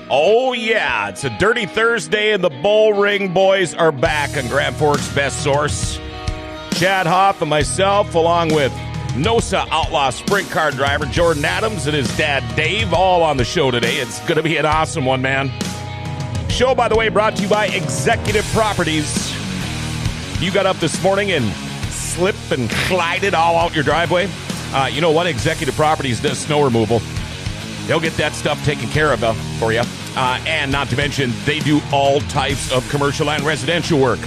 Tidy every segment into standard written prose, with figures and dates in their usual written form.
Oh, yeah. It's a Dirty Thursday, and the Bullring Boys are back on Grand Forks' best source. Chad Hoff and myself, along with NOSA Outlaw Sprint Car Driver Jordan Adams and his dad Dave, all on the show today. It's going to be an awesome one, man. Show, by the way, brought to you by Executive Properties. You got up this morning and slipped and glided all out your driveway. You know what? Executive Properties does snow removal. They'll get that stuff taken care of for you. And not to mention, they do all types of commercial and residential work.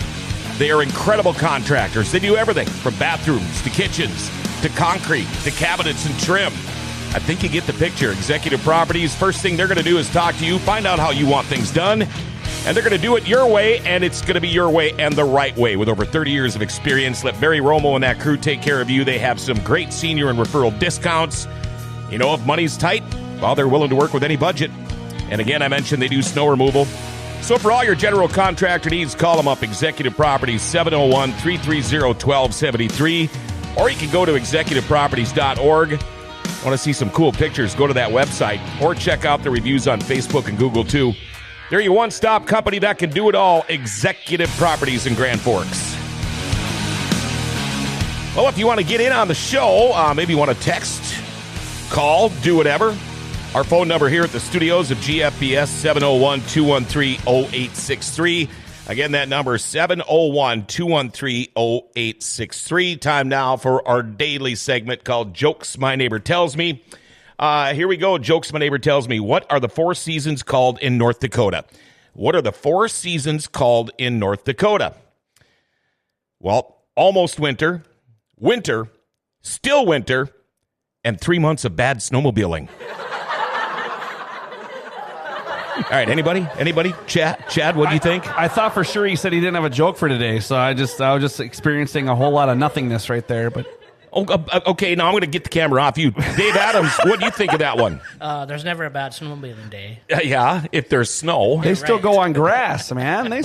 They are incredible contractors. They do everything from bathrooms to kitchens to concrete to cabinets and trim. I think you get the picture. Executive Properties, first thing they're going to do is talk to you, find out how you want things done, and they're going to do it your way, and it's going to be your way and the right way. With over 30 years of experience, let Barry Romo and that crew take care of you. They have some great senior and referral discounts. You know, if money's tight, well, they're willing to work with any budget. And again, I mentioned they do snow removal. So for all your general contractor needs, call them up, Executive Properties, 701-330-1273. Or you can go to executiveproperties.org. Want to see some cool pictures, go to that website. Or check out the reviews on Facebook and Google, too. They're your one-stop company that can do it all, Executive Properties in Grand Forks. Well, if you want to get in on the show, maybe you want to text, call, do whatever. Our phone number here at the studios of GFBS, 701-213-0863. Again, that number is 701-213-0863. Time now for our daily segment called Jokes My Neighbor Tells Me. Here we go. Jokes My Neighbor Tells Me. What are the 4 seasons called in North Dakota? What are the 4 seasons called in North Dakota? Well, almost winter, winter, still winter, and 3 months of bad snowmobiling. All right, anybody? Chad, what do you think? I thought for sure he said he didn't have a joke for today, so I was just experiencing a whole lot of nothingness right there. But okay, now I'm going to get the camera off you. Dave Adams, what do you think of that one? There's never a bad snowmobiling day. Yeah, if there's snow. they still go on grass, man. They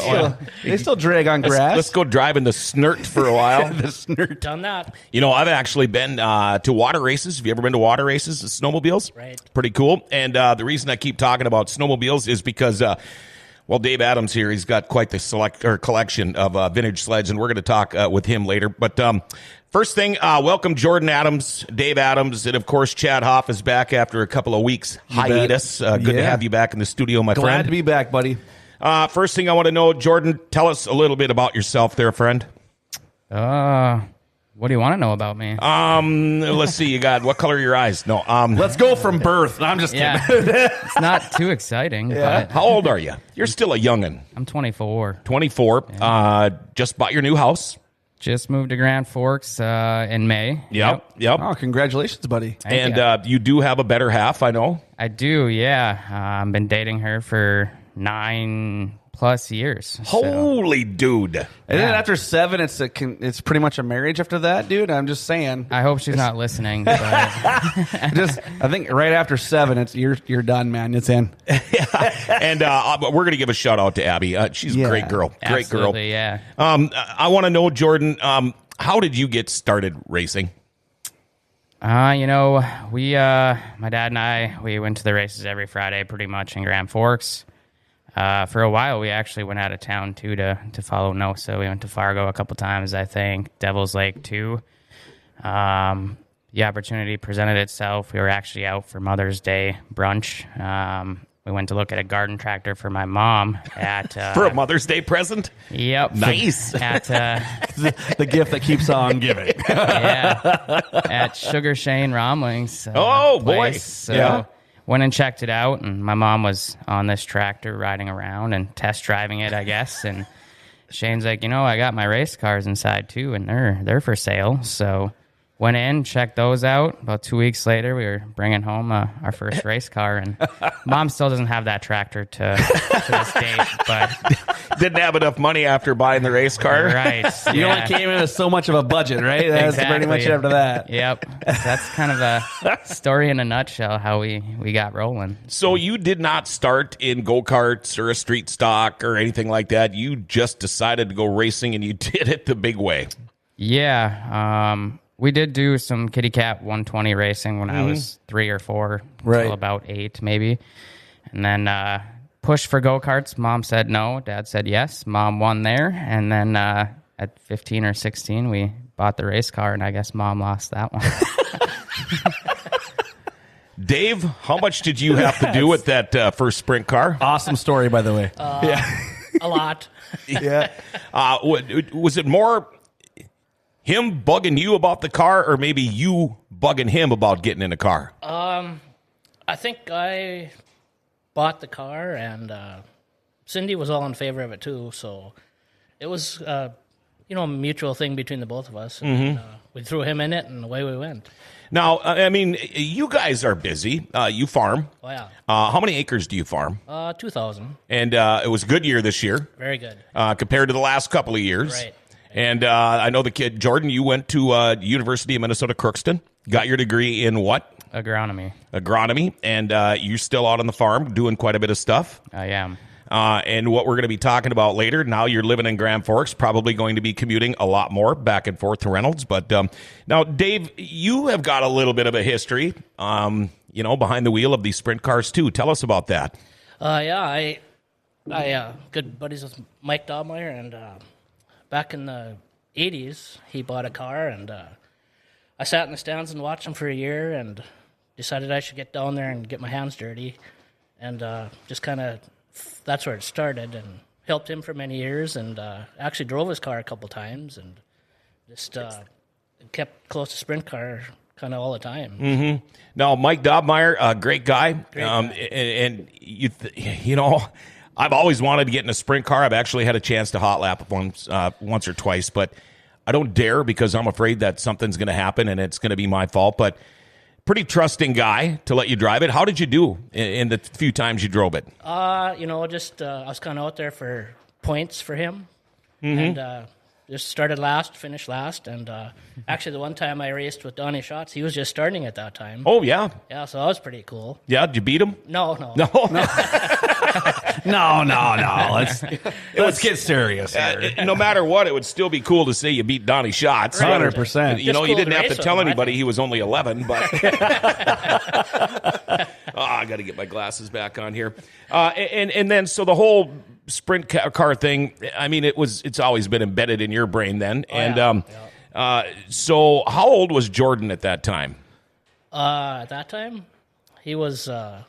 still drag on grass. Let's go drive in the snurt for a while. The snurt. Done that. You know, I've actually been to water races. Have you ever been to water races, snowmobiles? Right. Pretty cool. And the reason I keep talking about snowmobiles is because, well, Dave Adams here, he's got quite the collection of vintage sleds, and we're going to talk with him later. But first thing, welcome Jordan Adams, Dave Adams, and of course Chad Hoff is back after a couple of weeks hiatus. Good to have you back in the studio, my friend. Glad to be back, buddy. First thing I want to know, Jordan, tell us a little bit about yourself there, friend. What do you want to know about me? Let's see. You got what color are your eyes? No. Let's go from birth. No, I'm just kidding. It's not too exciting. Yeah. But How old are you? You're still a youngin'. I'm 24. 24. Just bought your new house. Just moved to Grand Forks in May. Yep. Oh, congratulations, buddy. Thank And you do have a better half, I know. I do, yeah. I've been dating her for 9+ years. Holy dude. And then after 7, it's pretty much a marriage after that, dude. I'm just saying. I hope she's not listening. But I think right after 7, you're done, man. It's in. And we're going to give a shout out to Abby. She's a great girl. Great girl. absolutely, yeah. I want to know, Jordan, how did you get started racing? You know, my dad and I, we went to the races every Friday pretty much in Grand Forks. For a while, we actually went out of town, too, to follow NOSA. We went to Fargo a couple times, I think. Devil's Lake, too. The opportunity presented itself. We were actually out for Mother's Day brunch. We went to look at a garden tractor for my mom at... For a Mother's Day present? Yep. Nice. At... The gift that keeps on giving. yeah. At Sugar Shane Romling's Oh, boy. place. So went and checked it out, and my mom was on this tractor riding around and test driving it, I guess. And Shane's like, you know, I got my race cars inside, too, and they're for sale. So went in, checked those out. About 2 weeks later, we were bringing home our first race car, and Mom still doesn't have that tractor to this date. But didn't have enough money after buying the race car. Right. You only came in with so much of a budget, right? That's pretty much after that. Yep. That's kind of a story in a nutshell, how we got rolling. So you did not start in go-karts or a street stock or anything like that. You just decided to go racing, and you did it the big way. Yeah. We did do some Kitty Cat 120 racing when I was 3 or 4, Right. until about 8 maybe. And then pushed for go-karts. Mom said no. Dad said yes. Mom won there. And then at 15 or 16, we bought the race car, and I guess Mom lost that one. Dave, how much did you have to do with that first sprint car? Awesome story, by the way. A lot. Yeah. Was it more him bugging you about the car, or maybe you bugging him about getting in a car? I think I bought the car, and Cindy was all in favor of it too. So it was, a mutual thing between the both of us. And, we threw him in it, and away we went. Now, I mean, you guys are busy. You farm. Oh yeah, How many acres do you farm? 2,000. And it was a good year this year. Very good. Compared to the last couple of years. Right. And I know the kid, Jordan, you went to University of Minnesota Crookston, got your degree in what? Agronomy. And you're still out on the farm doing quite a bit of stuff. I am. And what we're going to be talking about later, now you're living in Grand Forks, probably going to be commuting a lot more back and forth to Reynolds. But now, Dave, you have got a little bit of a history, behind the wheel of these sprint cars too. Tell us about that. I good buddies with Mike Dobmeyer, and back in the 80s, he bought a car, and I sat in the stands and watched him for a year and decided I should get down there and get my hands dirty, and just kind of, that's where it started, and helped him for many years, and actually drove his car a couple times, and just kept close to sprint car kind of all the time. Mm-hmm. Now, Mike Dobmeyer, great guy. Great guy. And I've always wanted to get in a sprint car. I've actually had a chance to hot lap once or twice, but I don't dare because I'm afraid that something's going to happen and it's going to be my fault. But pretty trusting guy to let you drive it. How did you do in the few times you drove it? I was kind of out there for points for him, and just started last, finished last, and actually the one time I raced with Donnie Schatz, he was just starting at that time. Oh, yeah. Yeah, so that was pretty cool. Yeah, did you beat him? No. No. Let's get serious here. No matter what, it would still be cool to say you beat Donnie Schatz. 100%. You know, Just you cool didn't to have to race tell with him, I anybody think. he was only 11, but I got to get my glasses back on here. And then so the whole sprint car thing, I mean, it's always been embedded in your brain then. So how old was Jordan at that time? At that time, he was, I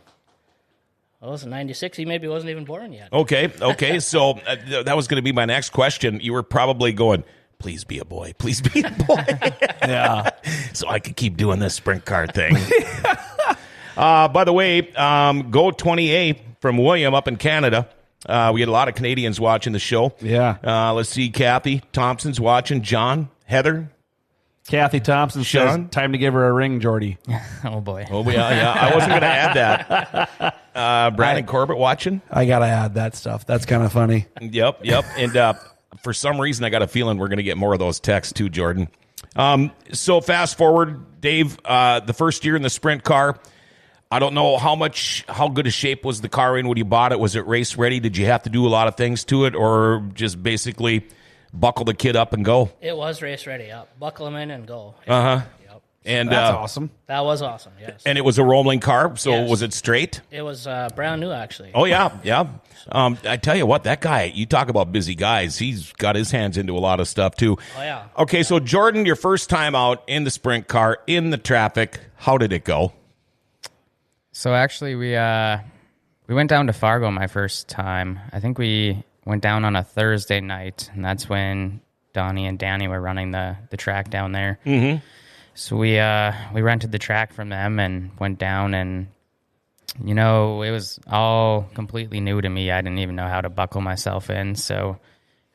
was in 96. He maybe wasn't even born yet. Okay. So that was going to be my next question. You were probably going, please be a boy. Please be a boy. Yeah. So I could keep doing this sprint car thing. By the way, Go 28 from William up in Canada. We had a lot of Canadians watching the show. Yeah. Let's see. Kathy Thompson's watching. John, Heather. Kathy Thompson Sean? says, time to give her a ring, Jordy. Oh, boy. Oh, yeah. I wasn't going to add that. Brandon Corbett watching. I got to add that stuff. That's kind of funny. Yep. And for some reason, I got a feeling we're going to get more of those texts too, Jordan. So fast forward, Dave, the first year in the sprint car, I don't know how good a shape was the car in when you bought it. Was it race ready? Did you have to do a lot of things to it, or just basically buckle the kid up and go? It was race ready. Yep. Buckle him in and go. Uh-huh. Yep. And That's awesome. That was awesome. Yes. And it was a rolling car, so Yes. was it straight? It was brand new, actually. Oh, yeah. I tell you what, that guy, you talk about busy guys, he's got his hands into a lot of stuff, too. Oh, yeah. Okay, so Jordan, your first time out in the sprint car, in the traffic, how did it go? So actually, we went down to Fargo my first time. I think we went down on a Thursday night, and that's when Donnie and Danny were running the track down there. Mm-hmm. So we rented the track from them and went down, and it was all completely new to me. I didn't even know how to buckle myself in. So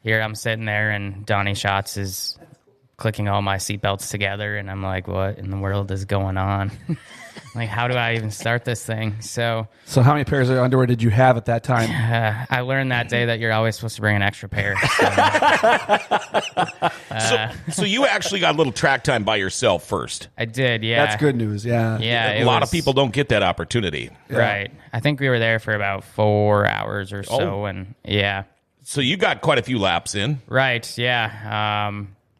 here I'm sitting there, and Donnie Schatz is clicking all my seatbelts together, and I'm like, what in the world is going on? Like, how do I even start this thing? So how many pairs of underwear did you have at that time? I learned that day that you're always supposed to bring an extra pair. So you actually got a little track time by yourself first. I did, yeah. That's good news, yeah. Yeah, A lot of people don't get that opportunity. Right. I think we were there for about 4 hours or so, and yeah. So you got quite a few laps in. Right, yeah.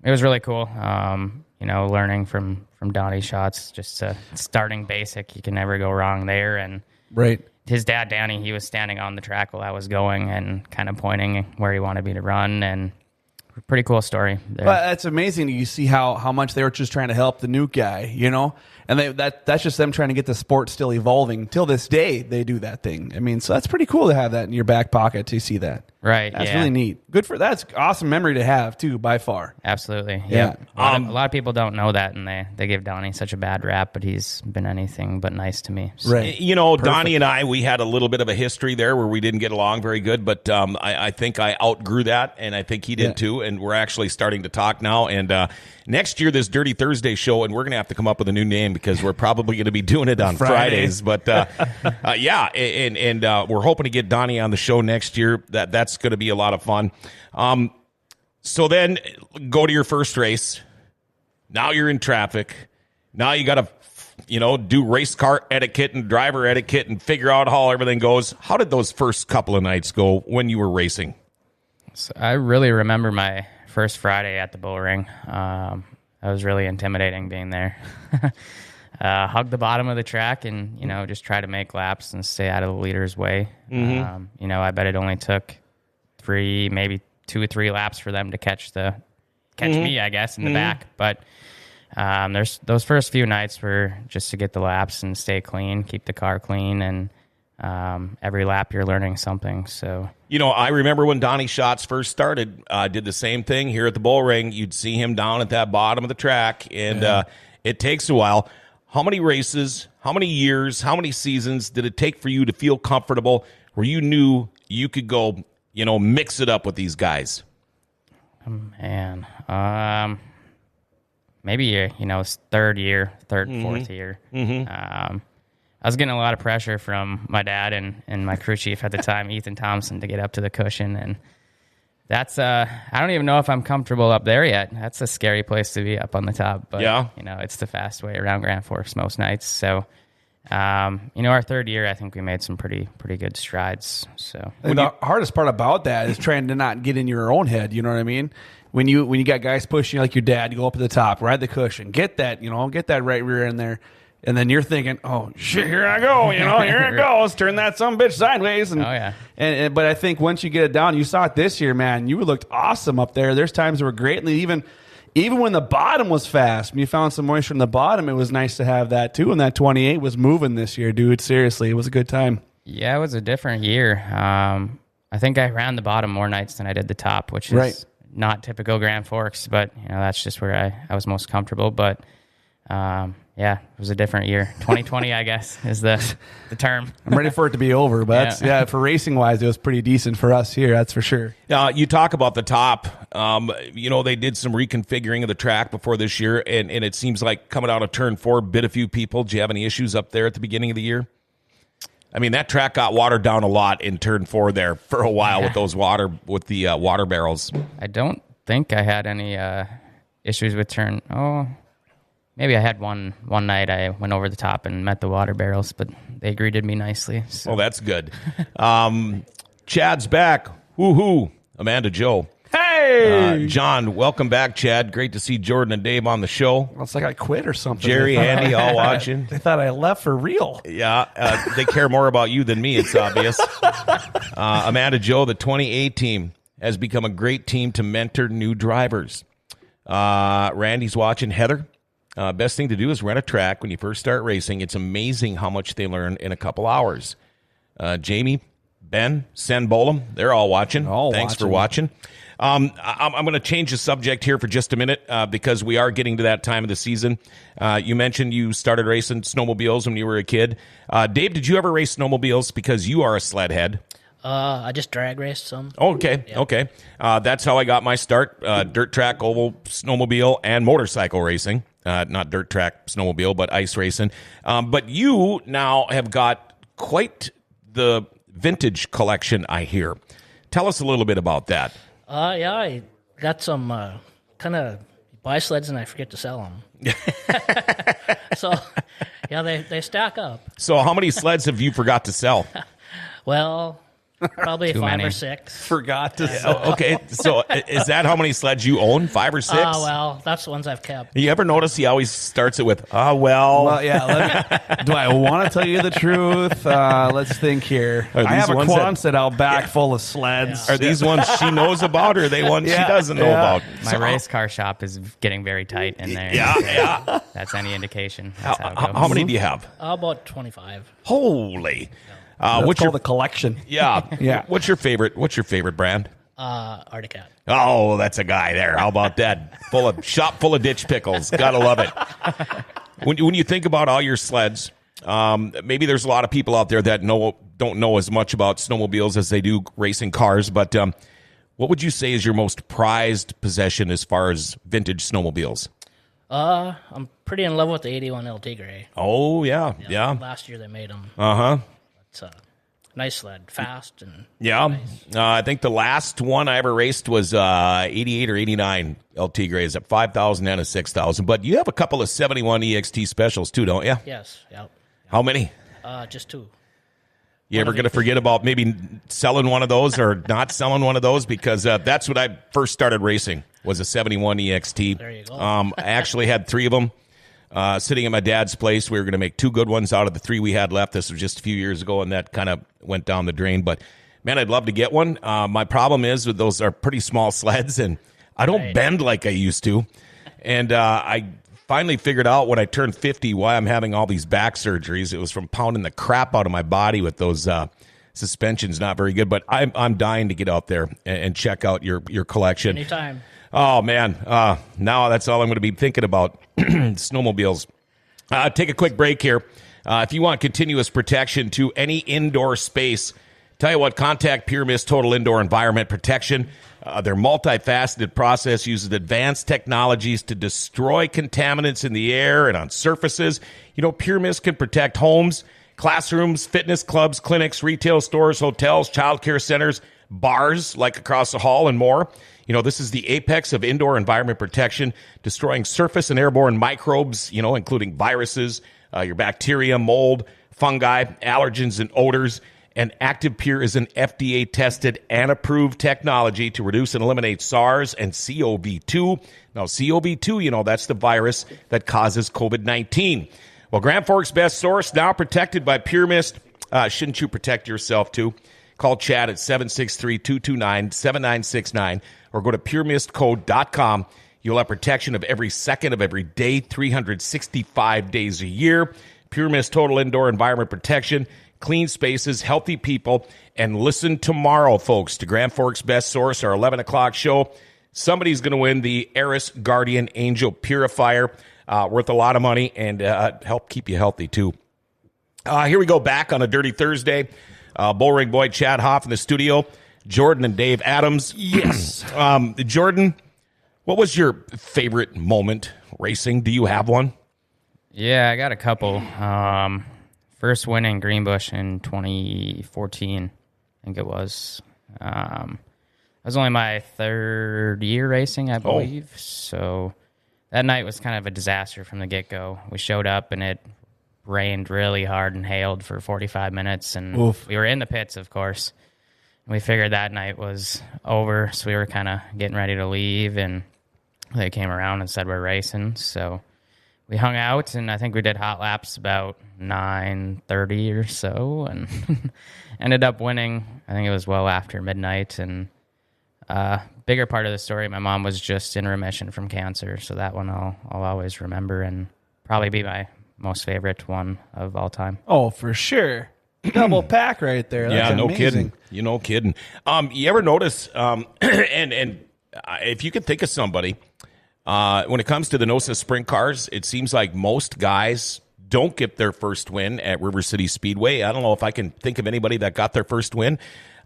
It was really cool. Learning from Donnie Schatz, just starting basic. You can never go wrong there. And Right. his dad, Danny, he was standing on the track while I was going and kind of pointing where he wanted me to run, and pretty cool story there. But that's amazing. You see how much they were just trying to help the new guy, and that's just them trying to get the sport still evolving. Till this day, they do that thing. I mean, so that's pretty cool to have that in your back pocket to see that. Right. That's really neat. That's awesome memory to have too, by far. Absolutely. Yeah. A lot of people don't know that, and they give Donnie such a bad rap, but he's been anything but nice to me. So. Right. Donnie and I, we had a little bit of a history there where we didn't get along very good, but I think I outgrew that, and I think he did too, and we're actually starting to talk now. And next year, this Dirty Thursday show, and we're going to have to come up with a new name because we're probably going to be doing it on Fridays. But yeah, and we're hoping to get Donnie on the show next year. That's going to be a lot of fun. So then go to your first race. Now you're in traffic. Now you got to, do race car etiquette and driver etiquette and figure out how everything goes. How did those first couple of nights go when you were racing? So I really remember my first Friday at the Bullring. That was really intimidating being there. Hug the bottom of the track and, just try to make laps and stay out of the leader's way. Mm-hmm. I bet it only took 3, maybe 2 or 3 laps for them to catch me, I guess, in the back. But there's those first few nights were just to get the laps and stay clean, keep the car clean, and every lap you're learning something. So I remember when Donnie Schatz first started, did the same thing here at the Bullring. You'd see him down at that bottom of the track, and it takes a while. How many races, how many years, how many seasons did it take for you to feel comfortable where you knew you could go, mix it up with these guys? Man, maybe third, fourth year. Mm-hmm. I was getting a lot of pressure from my dad and my crew chief at the time, Ethan Thompson, to get up to the cushion, and that's I don't even know if I'm comfortable up there yet. That's a scary place to be, up on the top, but it's the fast way around Grand Forks most nights. So our third year, I think we made some pretty good strides. So the hardest part about that is trying to not get in your own head. You know what I mean? When you got guys pushing you like your dad, you go up to the top, ride the cushion, get that right rear in there. And then you're thinking, oh, shit, here I go, here it goes. Turn that sumbitch sideways. And, oh, yeah. But I think once you get it down, you saw it this year, man. You looked awesome up there. There's times that were great. And even when the bottom was fast, when you found some moisture in the bottom, it was nice to have that, too. And that 28 was moving this year, dude. Seriously, it was a good time. Yeah, it was a different year. I think I ran the bottom more nights than I did the top, which is not typical Grand Forks. But, that's just where I was most comfortable. But, yeah, it was a different year. 2020, I guess, is the term. I'm ready for it to be over, but for racing-wise, it was pretty decent for us here, that's for sure. You talk about the top. They did some reconfiguring of the track before this year, and it seems like coming out of Turn 4 bit a few people. Do you have any issues up there at the beginning of the year? I mean, that track got watered down a lot in Turn 4 there for a while with the water barrels. I don't think I had any issues with Turn... Oh... Maybe I had one night I went over the top and met the water barrels, but they greeted me nicely. So. Oh, that's good. Chad's back. Woohoo. Amanda Joe. Hey! John, welcome back, Chad. Great to see Jordan and Dave on the show. Well, it's like I quit or something. Jerry, Andy, all watching. They thought I left for real. Yeah, they care more about you than me, it's obvious. Amanda Joe, the 28 team, has become a great team to mentor new drivers. Randy's watching. Heather. Best thing to do is rent a track when you first start racing. It's amazing how much they learn in a couple hours. Jamie, Ben, Sen Bolum, they're all watching. Thanks for watching. I'm going to change the subject here for just a minute because we are getting to that time of the season. You mentioned you started racing snowmobiles when you were a kid. Dave, did you ever race snowmobiles because you are a sled head? I just drag raced some. Okay. That's how I got my start. Dirt track, oval, snowmobile, and motorcycle racing. Not dirt track, snowmobile, but ice racing. But you now have got quite the vintage collection, I hear. Tell us a little bit about that. I got some kind of buy sleds and I forget to sell them. So, they stack up. So how many sleds have you forgot to sell? Well, Probably Too 5 many. or 6. Forgot to say. Oh, okay, so is that how many sleds you own? 5 or 6? Oh, well, that's the ones I've kept. You ever notice he always starts it with, well. Well, yeah. Do I want to tell you the truth? Let's think here. Are I these have a ones that- Quonset out back full of sleds. Are these ones she knows about, or are they ones she doesn't know about? My race car shop is getting very tight in there. Yeah. That's any indication. That's how it goes. How many do you have? About 25. Holy. That's What's called your a collection. yeah? Yeah. What's your favorite brand? Articat. Oh, that's a guy there. How about that? Shop full of ditch pickles. Gotta love it. When you think about all your sleds, maybe there's a lot of people out there that don't know as much about snowmobiles as they do racing cars. But what would you say is your most prized possession as far as vintage snowmobiles? I'm pretty in love with the 81 LT Gray. Oh yeah. Last year they made them. Uh-huh. It's a nice sled, fast and Yeah. nice. I think the last one I ever raced was 88 or 89 LT Grays at 5,000 and a 6,000. But you have a couple of 71 EXT specials too, don't you? Yes, yep. How many? Just 2. You ever going to forget about maybe selling one of those or not selling one of those? Because that's what I first started racing, was a 71 EXT. There you go. I actually had 3 of them sitting at my dad's place. We were going to make 2 good ones out of the 3 we had left. This was just a few years ago, and that kind of went down the drain. But, man, I'd love to get one. My problem is that those are pretty small sleds, and I don't bend like I used to. And I finally figured out when I turned 50 why I'm having all these back surgeries. It was from pounding the crap out of my body with those suspensions. Not very good. But I'm dying to get out there and check out your collection. Anytime. Oh, man. Now that's all I'm going to be thinking about, snowmobiles. Take a quick break here. If you want continuous protection to any indoor space, tell you what, contact Pure Mist Total Indoor Environment Protection. Their multifaceted process uses advanced technologies to destroy contaminants in the air and on surfaces. You know, Pure Mist can protect homes, classrooms, fitness clubs, clinics, retail stores, hotels, childcare centers, bars like across the hall, and more. You know, this is the apex of indoor environment protection, destroying surface and airborne microbes, you know, including viruses, your bacteria, mold, fungi, allergens, and odors. And Active Pure is an FDA-tested and approved technology to reduce and eliminate SARS and CoV-2. Now, CoV-2, you know, that's the virus that causes COVID-19. Well, Grand Forks' best source, now protected by Pure Mist. Shouldn't you protect yourself, too? Call Chad at 763-229-7969 or go to puremistcode.com. You'll have protection of every second of every day, 365 days a year. Pure Mist Total Indoor Environment Protection, clean spaces, healthy people. And listen tomorrow, folks, to Grand Forks' best source, our 11 o'clock show. Somebody's going to win the Eris Guardian Angel Purifier, worth a lot of money and help keep you healthy, too. Here we go, back on a Dirty Thursday. Bullring Boy Chad Hoff in the studio, Jordan and Dave Adams. Yes. Jordan, what was your favorite moment racing? Do you have one? Yeah, I got a couple. First win in Greenbush in 2014, I think it was. It was only my 3rd year racing, I believe. So that night was kind of a disaster from the get-go. We showed up, and it rained really hard and hailed for 45 minutes, and we were in the pits, of course. We figured that night was over, so we were kind of getting ready to leave, and they came around and said we're racing. So we hung out, and I think we did hot laps about 9:30 or so, and ended up winning. I think it was well after midnight, and bigger part of the story, my mom was just in remission from cancer, so that one I'll always remember and probably be my most favorite one of all time. Oh, for sure. Double pack right there. That's no amazing. kidding. You know, kidding. You ever notice, and if you could think of somebody, when it comes to the NOSA sprint cars, it seems like most guys don't get their first win at River City Speedway. I don't know if I can think of anybody that got their first win.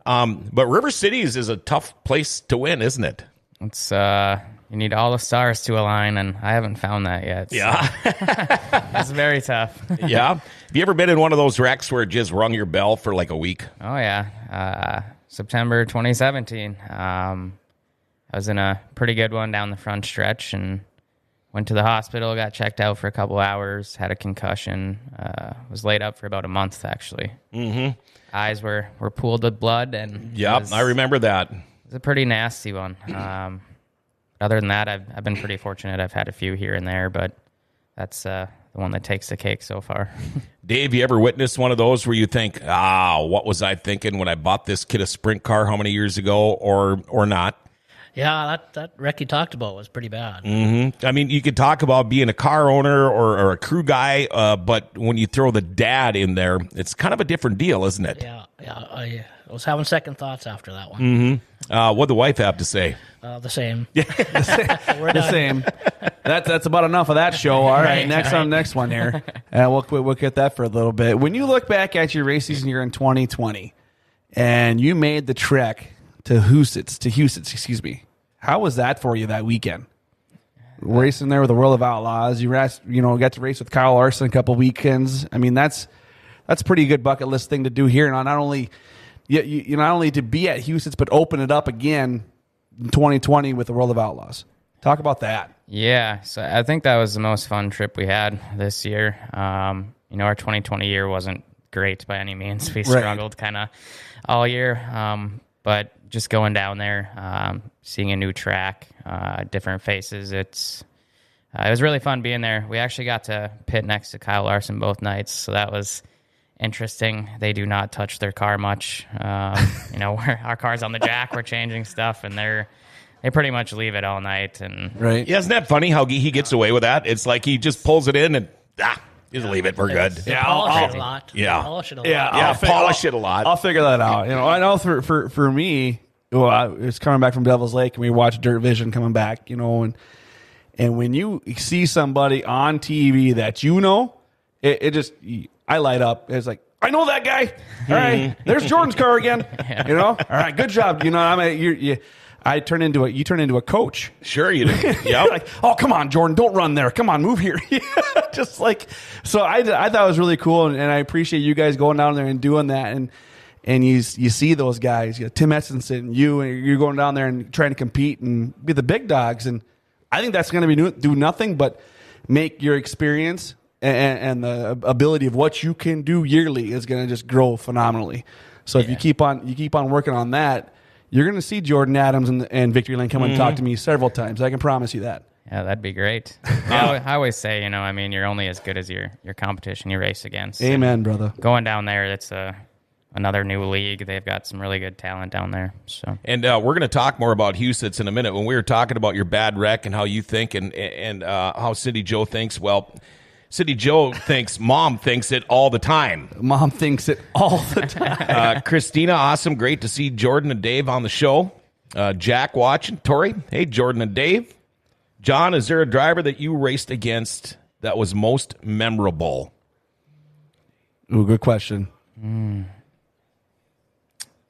But River Cities is a tough place to win, isn't it? It's you need all the stars to align, and I haven't found that yet. So. Yeah. It's very tough. Yeah. Have you ever been in one of those wrecks where it just rung your bell for like a week? Oh, yeah. September 2017. I was in a pretty good one down the front stretch and went to the hospital, got checked out for a couple hours, had a concussion, was laid up for about a month, actually. Mm-hmm. Eyes were pooled with blood. And yep, I remember that. It was a pretty nasty one. Other than that, I've been pretty fortunate. I've had a few here and there, but that's the one that takes the cake so far. Dave, you ever witnessed one of those where you think, what was I thinking when I bought this kid a sprint car how many years ago, or not? Yeah, that wreck you talked about was pretty bad. Mm-hmm. I mean, you could talk about being a car owner or a crew guy, but when you throw the dad in there, it's kind of a different deal, isn't it? Yeah. I was having second thoughts after that one. Mm-hmm. What'd the wife have to say? The same. The same. That's about enough of that show. All right, next one here. We'll get that for a little bit. When you look back at your race season year in 2020, and you made the trek to Houston, excuse me. How was that for you that weekend? Racing there with the World of Outlaws. You got to race with Kyle Larson a couple weekends. I mean, that's a pretty good bucket list thing to do here. And not only to be at Houston's, but open it up again in 2020 with the World of Outlaws. Talk about that. Yeah, so I think that was the most fun trip we had this year. Our 2020 year wasn't great by any means. We struggled kind of all year. But just going down there, seeing a new track, different faces, it was really fun being there. We actually got to pit next to Kyle Larson both nights, so that was interesting. They do not touch their car much. Our car's on the jack, we're changing stuff, and they pretty much leave it all night. And right, yeah, isn't that funny how he gets away with that? It's like he just pulls it in and just leave it. We're good. Yeah, polish it a lot. Yeah, polish it a lot. Yeah, polish it a lot. I'll figure that out. I know for me, it's coming back from Devil's Lake, and we watched Dirt Vision coming back. And when you see somebody on TV that it just I light up. It's like, I know that guy. All right, there's Jordan's car again. All right, good job. I turn into a coach. Sure you do. Yep. Like, oh, come on, Jordan, don't run there. Come on, move here. Just like, so I thought it was really cool, and I appreciate you guys going down there and doing that. And you see those guys, Tim Essenson, and you're going down there and trying to compete and be the big dogs. And I think that's going to do nothing but make your experience and the ability of what you can do yearly is going to just grow phenomenally. So if you keep on working on that, you're going to see Jordan Adams and Victory Lane come and talk to me several times. I can promise you that. Yeah, that'd be great. I always say, you're only as good as your competition you race against. Amen, brother. Going down there, it's another new league. They've got some really good talent down there. So, and we're going to talk more about Houston's in a minute. When we were talking about your bad wreck and how you think and how City Joe thinks, well, City Joe thinks Mom thinks it all the time. Mom thinks it all the time. Christina, awesome. Great to see Jordan and Dave on the show. Jack watching. Tori, hey, Jordan and Dave. John, is there a driver that you raced against that was most memorable? Ooh, good question.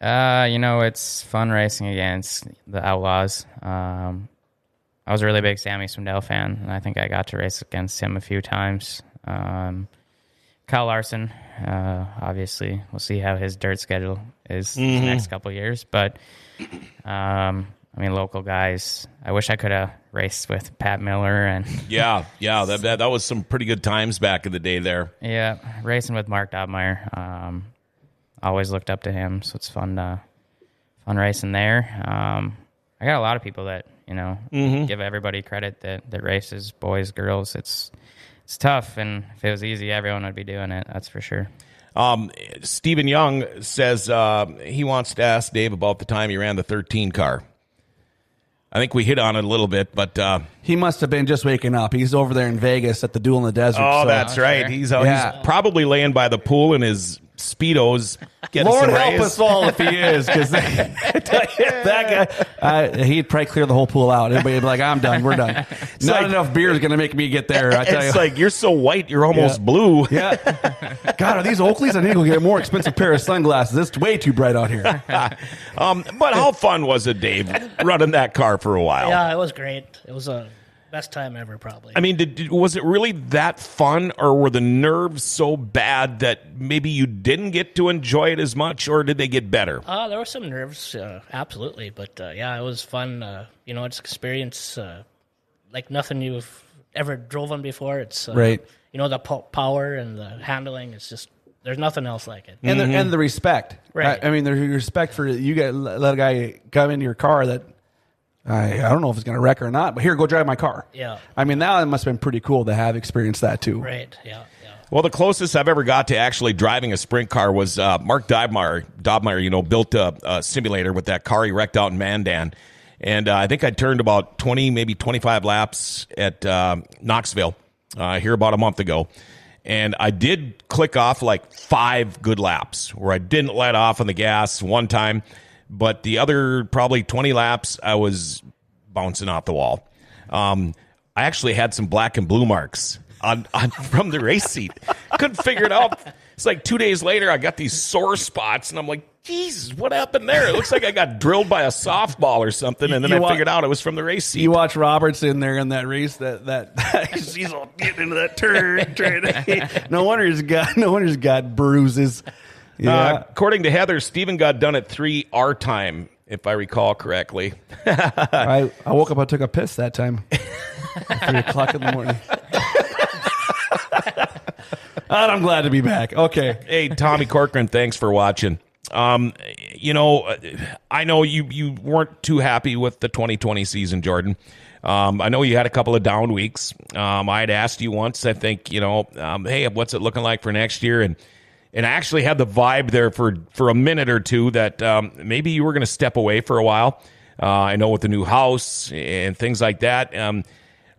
It's fun racing against the Outlaws. I was a really big Sammy Swindell fan, and I think I got to race against him a few times. Kyle Larson, obviously, we'll see how his dirt schedule is the next couple of years. But, local guys, I wish I could have raced with Pat Miller. And Yeah, that was some pretty good times back in the day there. Yeah, racing with Mark Dobmeyer. Always looked up to him, so it's fun racing there. I got a lot of people that, give everybody credit that races, boys, girls. It's tough, and if it was easy, everyone would be doing it, that's for sure. Stephen Young says he wants to ask Dave about the time he ran the 13 car. I think we hit on it a little bit, but... he must have been just waking up. He's over there in Vegas at the Duel in the Desert. Oh, that's right. Sure. He's probably laying by the pool in his Speedos. Lord help us all if he is, because that guy, he'd probably clear the whole pool out. Everybody would be like, I'm done. We're done. Not enough beer is going to make me get there. I tell you. It's like, you're so white, you're almost blue. Yeah. God, are these Oakleys? I need to go get a more expensive pair of sunglasses. It's way too bright out here. But how fun was it, Dave, running that car for a while? Yeah, it was great. It was a best time ever, probably. I mean, was it really that fun, or were the nerves so bad that maybe you didn't get to enjoy it as much, or did they get better? There were some nerves, absolutely, but it was fun. It's experience like nothing you've ever drove one before. It's Right. You know, the power and the handling. It's just there's nothing else like it. And the respect. Right. I mean, there's respect for you. Let a guy come into your car that I don't know if it's going to wreck or not, but here, go drive my car. Yeah. I mean, that must have been pretty cool to have experienced that too. Right. Yeah. Well, the closest I've ever got to actually driving a sprint car was Mark Dobmeyer, built a simulator with that car he wrecked out in Mandan. And I think I turned about 20, maybe 25 laps at Knoxville here about a month ago. And I did click off like 5 good laps where I didn't let off on the gas one time. But the other probably 20 laps, I was bouncing off the wall. I actually had some black and blue marks on from the race seat. Couldn't figure it out. It's like 2 days later, I got these sore spots, and I'm like, Jesus, what happened there? It looks like I got drilled by a softball or something, and then I figured out it was from the race seat. You watch Roberts in there in that race that he's all getting into that turn. No wonder he's got bruises. Yeah. According to Heather, Steven got done at 3 our time, if I recall correctly. I woke up, I took a piss that time. 3 o'clock in the morning. And I'm glad to be back. Okay. Hey, Tommy Corcoran, thanks for watching. I know you weren't too happy with the 2020 season, Jordan. I know you had a couple of down weeks. I had asked you once, I think, hey, what's it looking like for next year? And I actually had the vibe there for a minute or two that maybe you were going to step away for a while. I know with the new house and things like that,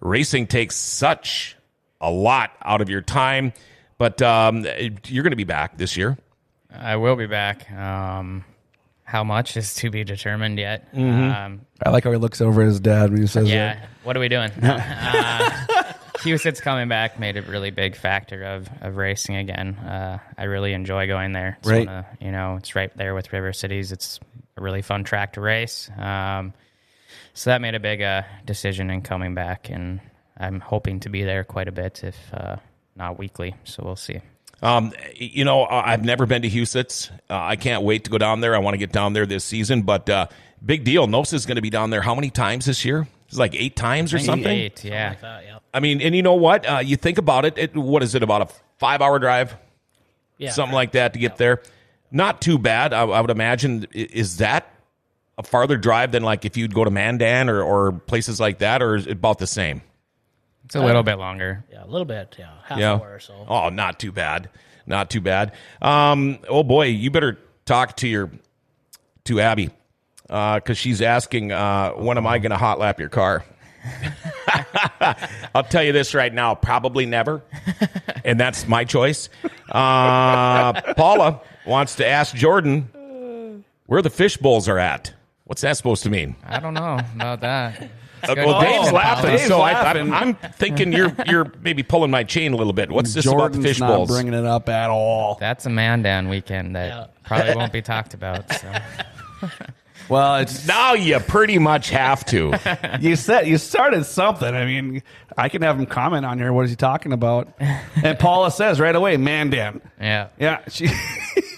racing takes such a lot out of your time. But you're going to be back this year. I will be back. How much is to be determined yet. I like how he looks over at his dad when he says that. Yeah, what are we doing? Houston's coming back made a really big factor of racing again. I really enjoy going there. It's right. It's right there with River Cities. It's a really fun track to race. So that made a big decision in coming back, and I'm hoping to be there quite a bit, if not weekly. So we'll see. I've never been to Houston's. I can't wait to go down there. I want to get down there this season, but big deal. NOSA's going to be down there how many times this year? It's like 8 times or something? 8, yeah. Like that, yeah. I mean, and you know what? You think about it, what is it, about a 5-hour drive? Yeah. Something like that to get there. Not too bad, I would imagine. Is that a farther drive than like if you'd go to Mandan or places like that, or is it about the same? It's a little bit longer. Yeah, a little bit. Yeah, half hour or so. Oh, not too bad. Not too bad. Oh boy, you better talk to Abby because she's asking when am I going to hot lap your car? I'll tell you this right now, probably never, and that's my choice. Paula wants to ask Jordan where the fish bowls are at. What's that supposed to mean? I don't know about that. Well, Dave's laughing, Dave's so laughing. I'm thinking you're maybe pulling my chain a little bit. What's this about the fish not bowls? bringing it up at all. That's a Mandan weekend that probably won't be talked about. So. Well, it's Now you pretty much have to. you started something. I mean, I can have him comment on here. What is he talking about? And Paula says right away, Mandan. Yeah. Yeah,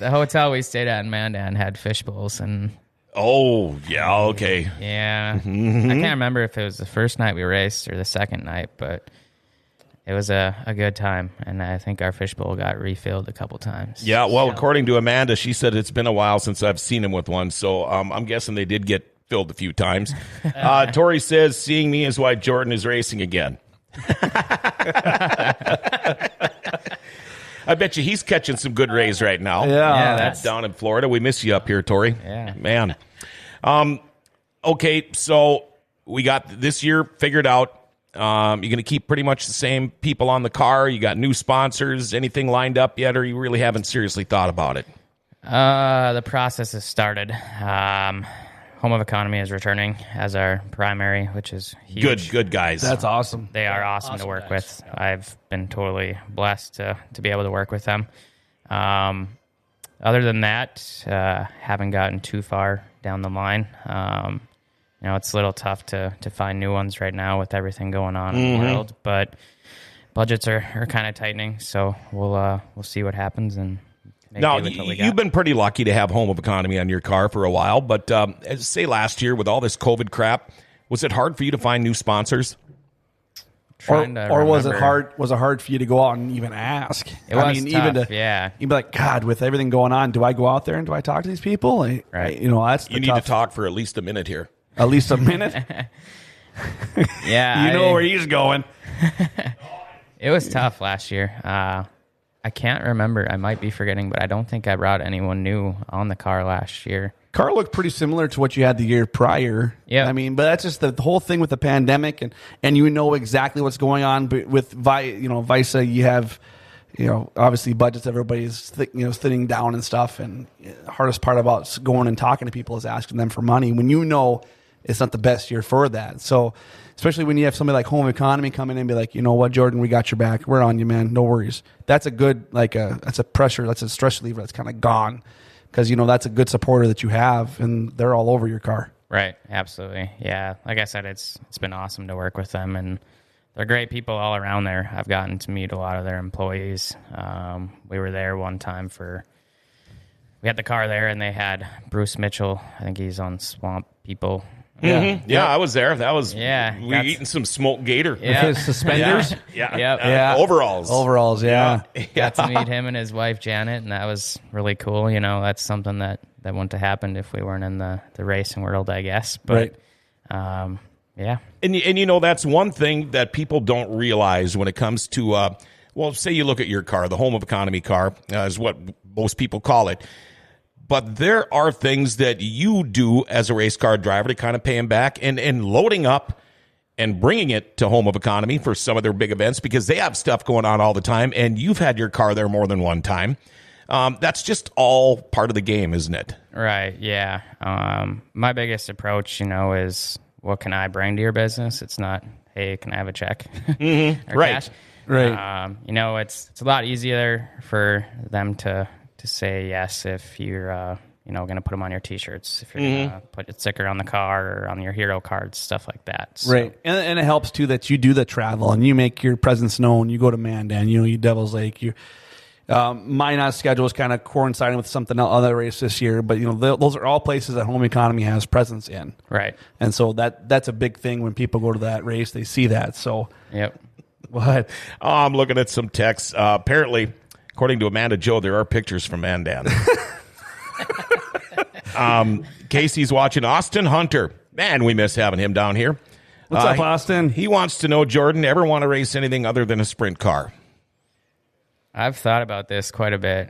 The hotel we stayed at in Mandan had fish bowls, and Oh, yeah, okay. yeah, I can't remember if it was the first night we raced or the second night, but it was a good time, and I think our fishbowl got refilled a couple times. Yeah, well, according to Amanda, she said it's been a while since I've seen him with one, so I'm guessing they did get filled a few times. Tori says, seeing me is why Jordan is racing again. I bet you he's catching some good rays right now. Yeah, that's Down in Florida. We miss you up here, Tori. Yeah. Man. Okay, so we got this year figured out. You're going to keep pretty much the same people on the car. You got new sponsors. Anything lined up yet, or you really haven't seriously thought about it? The process has started. Home of Economy is returning as our primary, which is huge. Good guys. that's awesome. They are awesome to work guys. with. I've been totally blessed to be able to work with them. Other than that, haven't gotten too far down the line. It's a little tough to find new ones right now with everything going on in the world, but budgets are kind of tightening, so we'll see what happens and make Now, do with what we got. you've been pretty lucky to have Home of Economy on your car for a while, but say last year with all this COVID crap, was it hard for you to find new sponsors? trying to or was it remember. hard? Was it hard for you to go out and even ask? It was tough, yeah. You'd be like, God, with everything going on, do I go out there and do I talk to these people? Right. That's the You need to talk for at least a minute here. At least a minute. Yeah, You know where he's going. it was tough last year. I can't remember. I might be forgetting, but I don't think I brought anyone new on the car last year. Car looked pretty similar to what you had the year prior. Yeah. I mean, but that's just the whole thing with the pandemic, and you know exactly what's going on. But with Visa, you have, obviously budgets. Everybody's thinning down and stuff. And the hardest part about going and talking to people is asking them for money when you know it's not the best year for that. So, especially when you have somebody like Home Economy come in and be like, you know what, Jordan, we got your back. We're on you, man. No worries. That's a good that's a pressure. That's a stress reliever that's kind of gone. Because, that's a good supporter that you have, and they're all over your car. Right, absolutely. Yeah, like I said, it's been awesome to work with them, and they're great people all around there. I've gotten to meet a lot of their employees. We were there one time we had the car there, and they had Bruce Mitchell. I think he's on Swamp People. Yeah, I was there. That was, we that's- eating some smoked gator. Yeah. His suspenders? Yeah. Yep. Yeah. Overalls. Yeah. Got to meet him and his wife Janet, and that was really cool. That's something that wouldn't have happened if we weren't in the racing world, I guess. But yeah. And that's one thing that people don't realize when it comes to, say you look at your car, the home of economy car is what most people call it. But there are things that you do as a race car driver to kind of pay them back, and loading up and bringing it to Home of Economy for some of their big events, because they have stuff going on all the time, and you've had your car there more than one time. That's just all part of the game, isn't it? Right, yeah. My biggest approach, is what can I bring to your business? It's not, hey, can I have a check? Or Right. cash? Right. It's a lot easier for them to say yes if you're going to put them on your T-shirts, if you're going to put a sticker on the car or on your hero cards, stuff like that. So. Right. And it helps, too, that you do the travel and you make your presence known. You go to Mandan, you Devil's Lake. Minot's schedule is kind of coinciding with something other race this year, but, those are all places that Home Economy has presence in. Right. And so that's a big thing when people go to that race. They see that. So, Yep. what? I'm looking at some texts. Apparently, according to Amanda Joe, there are pictures from Mandan. Casey's watching Austin Hunter. Man, we miss having him down here. What's up, Austin? He wants to know, Jordan, ever want to race anything other than a sprint car? I've thought about this quite a bit.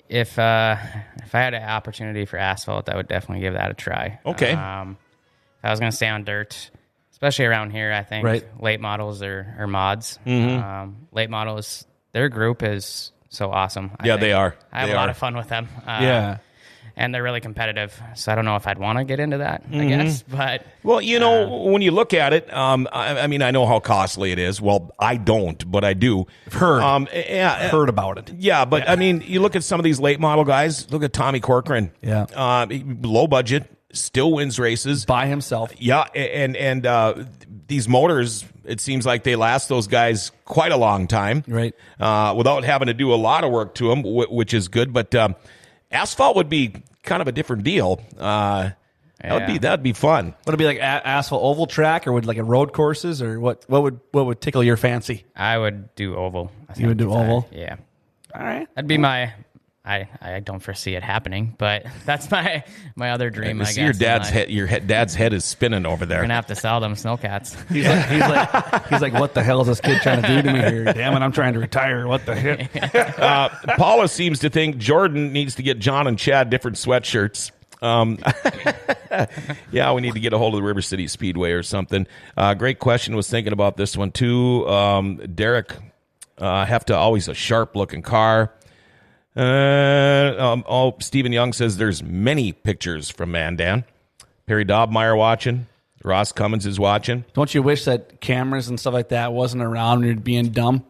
If I had an opportunity for asphalt, I would definitely give that a try. Okay. If I was going to stay on dirt, especially around here, I think Right. late models are mods. Late models, their group is so awesome. I think. They are. I have They a lot are. of fun with them. Yeah. And they're really competitive. So I don't know if I'd want to get into that, I guess. But Well, when you look at it, I know how costly it is. Well, I don't, but I do. Heard. Heard about it. Yeah, but you look at some of these late model guys. Look at Tommy Corcoran. Yeah. Low budget, still wins races. By himself. Yeah, and these motors, it seems like they last those guys quite a long time. Right. Without having to do a lot of work to them, which is good. But asphalt would be kind of a different deal. That'd be fun. Would it be like asphalt oval track, or would like a road courses, or what would tickle your fancy? I would do oval. I You would think, do if oval? Yeah. All right. That'd be my. I don't foresee it happening, but that's my other dream. I See guess your in dad's life. head. Your dad's head is spinning over there. We're gonna have to sell them snowcats. He's like, what the hell is this kid trying to do to me here? Damn it, I'm trying to retire. What the heck? Paula seems to think Jordan needs to get John and Chad different sweatshirts. Yeah, we need to get a hold of the River City Speedway or something. Great question. Was thinking about this one too. Derek Hefta, always a sharp looking car. Stephen Young says there's many pictures from Mandan. Perry Dobmeyer watching. Ross Cummins is watching. Don't you wish that cameras and stuff like that wasn't around when you're being dumb?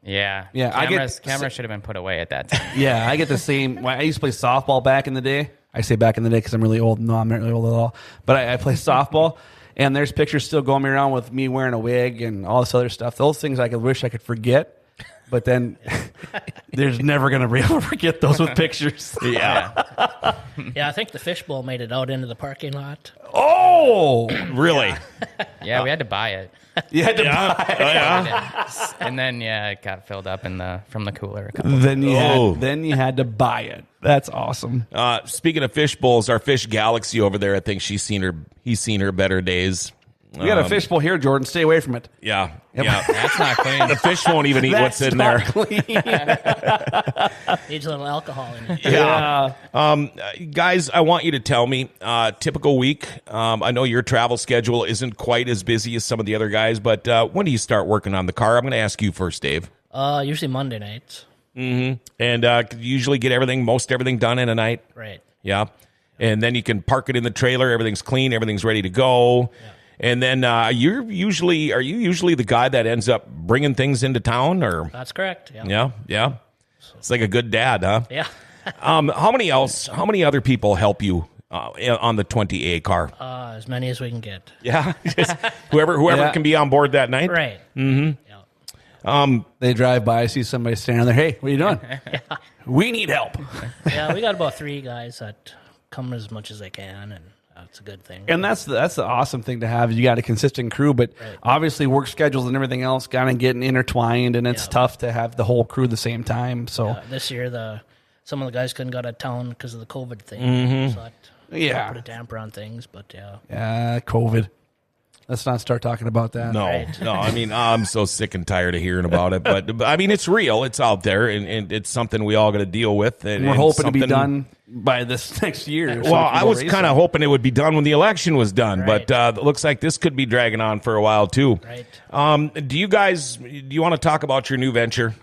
Yeah. Yeah, Cameras should have been put away at that time. Yeah, I get the same. I used to play softball back in the day. I say back in the day because I'm really old. No, I'm not really old at all. But I play softball, and there's pictures still going around with me wearing a wig and all this other stuff. Those things I wish I could forget. But then There's never going to be able to forget those with pictures. Yeah. Yeah, I think the fishbowl made it out into the parking lot. Oh, Really? Yeah, we had to buy it. you had to buy it. Oh, yeah. And then, it got filled up from the cooler a couple Then you Oh. you had to buy it. That's awesome. Speaking of fish bowls, our fish galaxy over there, I think he's seen her better days. We got a fishbowl here, Jordan. Stay away from it. Yeah. Yeah. That's not clean. The fish won't even eat what's in there. Clean. Needs a little alcohol in it. Yeah. Guys, I want you to tell me, typical week. I know your travel schedule isn't quite as busy as some of the other guys, but when do you start working on the car? I'm going to ask you first, Dave. Usually Monday nights. And usually get most everything done in a night. Right. Yeah. And then you can park it in the trailer. Everything's clean. Everything's ready to go. Yeah. And then are you usually the guy that ends up bringing things into town, or? That's correct. Yeah. Yeah. Yeah. It's like a good dad, huh? Yeah. How many other people help you on the 20A car? As many as we can get. Yeah. Just whoever Yeah. can be on board that night. Right. Mm-hmm. Yeah. They drive by, see somebody standing there. Hey, what are you doing? We need help. Yeah, we got about 3 guys that come as much as they can, and that's a good thing. And that's the awesome thing to have. You got a consistent crew, but obviously work schedules and everything else kind of getting intertwined, and it's tough to have the whole crew at the same time. So this year, some of the guys couldn't go out of town because of the COVID thing. So that put a damper on things. But COVID. Let's not start talking about that. No, Right. no. I mean, I'm so sick and tired of hearing about it. But I mean, it's real. It's out there, and it's something we all got to deal with. And We're hoping to be done by this next year. Well, I was kind of hoping it would be done when the election was done, Right. but it looks like this could be dragging on for a while too. Right. Do you want to talk about your new venture?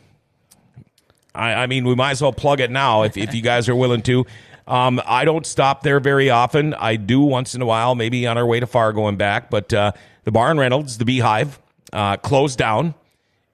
I mean, we might as well plug it now if you guys are willing to. I don't stop there very often. I do once in a while, maybe on our way to Fargo and back. But the bar in Reynolds, the Beehive, closed down.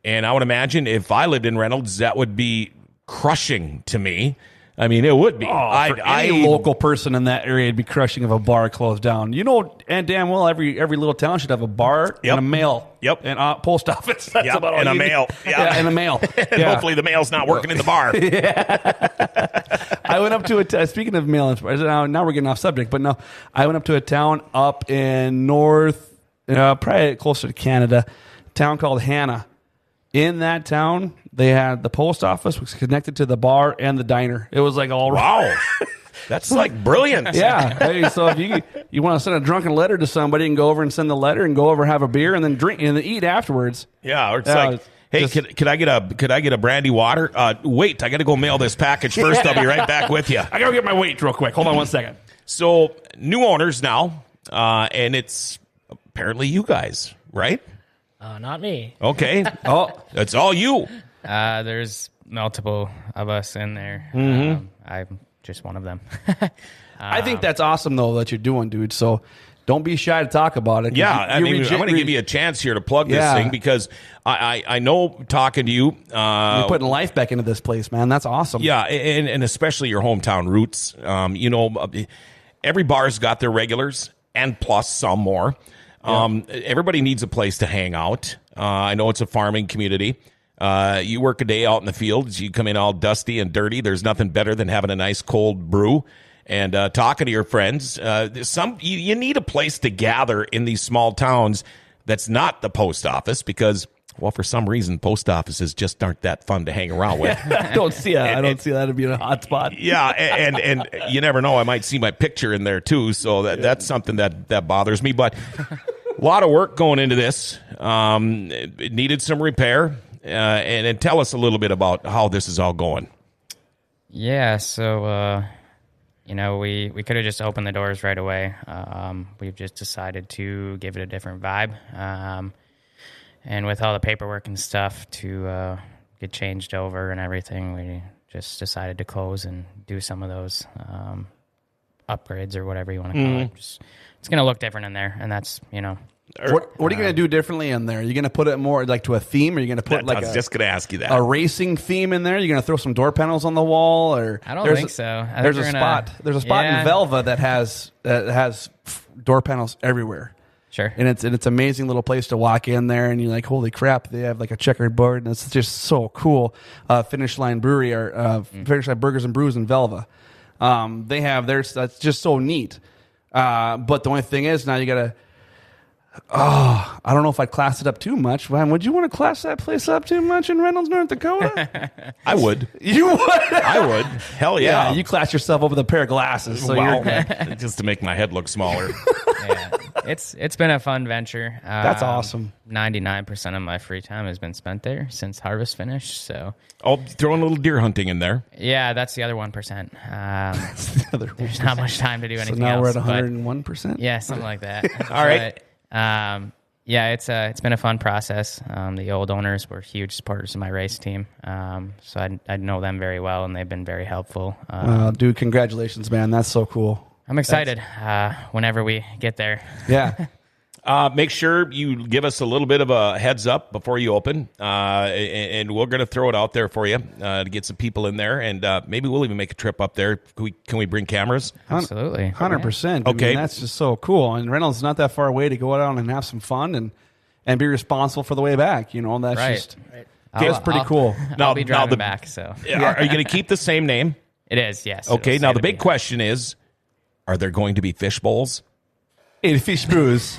And I would imagine if I lived in Reynolds, that would be crushing to me. I mean, it would be. For any local person in that area would be crushing if a bar closed down. You know, and damn well, every little town should have a bar and a mail. Yep. And post office. That's Yep, about all and a you mail. need. Yeah. And a mail. And hopefully the mail's not working in the bar. I went up to speaking of mail, now we're getting off subject, but no, I went up to a town up in north, probably closer to Canada, a town called Hannah. In that town, they had the post office was connected to the bar and the diner. It was like all Wow. That's like brilliant. Yeah. Hey, so if you want to send a drunken letter to somebody and go over and send the letter and go over have a beer and then drink and then eat afterwards. Yeah, or it's like, hey, could I get a brandy water? Wait, I got to go mail this package first. I'll be right back with you. I gotta get my weight real quick. Hold on 1 second. So new owners now, and it's apparently you guys, right? Not me. Okay. That's all you. There's multiple of us in there. Mm-hmm. I'm just one of them. I think that's awesome though that you're doing, dude. So don't be shy to talk about it. Yeah, I'm going to give you a chance here to plug this thing because I know talking to you, you're putting life back into this place, man. That's awesome. Yeah, and especially your hometown roots. Every bar's got their regulars and plus some more. Everybody needs a place to hang out. I know it's a farming community. You work a day out in the fields. You come in all dusty and dirty. There's nothing better than having a nice cold brew and talking to your friends. You need a place to gather in these small towns that's not the post office because, well, for some reason, post offices just aren't that fun to hang around with. I don't see that. I don't see that being a hot spot. Yeah, and you never know. I might see my picture in there too, so that's something that bothers me. But a lot of work going into this. It needed some repair. And tell us a little bit about how this is all going. Yeah, so, we could have just opened the doors right away. We've just decided to give it a different vibe. And with all the paperwork and stuff to get changed over and everything, we just decided to close and do some of those upgrades or whatever you want to call it. It's going to look different in there, and that's, What are you going to do differently in there? Are you going to put it more like to a theme? Or are you going to put I was just going to ask you that. a racing theme in there? Are you going to throw some door panels on the wall? Or I don't think so. I There's think a we're spot. There's a spot in Velva that has door panels everywhere. Sure. And it's an amazing little place to walk in there, and you're like, holy crap, they have like a checkered board, and it's just so cool. Finish Line Brewery, or Finish Line Burgers and Brews in Velva. They have theirs. That's just so neat. But the only thing is, now you got to. Oh, I don't know if I'd class it up too much. Man, would you want to class that place up too much in Reynolds, North Dakota? I would. You would? I would. Hell yeah. You class yourself up with a pair of glasses. So Wow. you're Just to make my head look smaller. Yeah. It's been a fun venture. That's awesome. 99% of my free time has been spent there since harvest finished. So Oh, throwing a little deer hunting in there. yeah, that's the other 1%. There's not much time to do So anything now else. we're at but 101%? yeah, something like that. All right. Yeah, it's been a fun process. The old owners were huge supporters of my race team, so I know them very well, and they've been very helpful. Dude, congratulations, man. That's so cool. I'm excited whenever we get there. Yeah. Make sure you give us a little bit of a heads up before you open, and we're going to throw it out there for you to get some people in there, and maybe we'll even make a trip up there. Can we bring cameras? Absolutely. 100%. Okay. I mean, that's just so cool. And Reynolds is not that far away to go out and have some fun and be responsible for the way back. You know, that's Right. just that's pretty cool. I'll be driving back, so. Are you going to keep the same name? It is, yes. Okay, It'll now stay the to big be. question is, are there going to be fish bowls? Hey, the fish brews.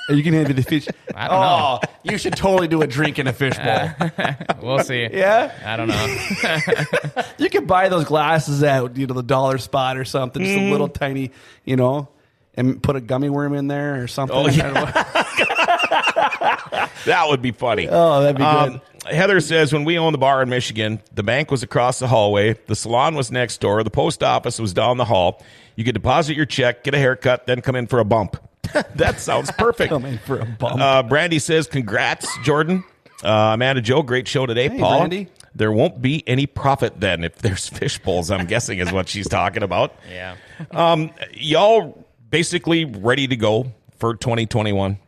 You can have the fish. I don't know. You should totally do a drink in a fish bowl. We'll see. Yeah? I don't know. You could buy those glasses at, the dollar spot or something, just a little tiny, and put a gummy worm in there or something. Oh, yeah. That would be funny. Oh, that'd be good. Heather says, when we owned the bar in Michigan, the bank was across the hallway, the salon was next door, the post office was down the hall. You could deposit your check, get a haircut, then come in for a bump. That sounds perfect. Come in for a bump. Brandy says, congrats, Jordan. Amanda Joe, great show today. Hey, Paul, Brandy. there won't be any profit then if there's fish bowls, I'm guessing is what she's talking about. Yeah. Y'all basically ready to go for 2021?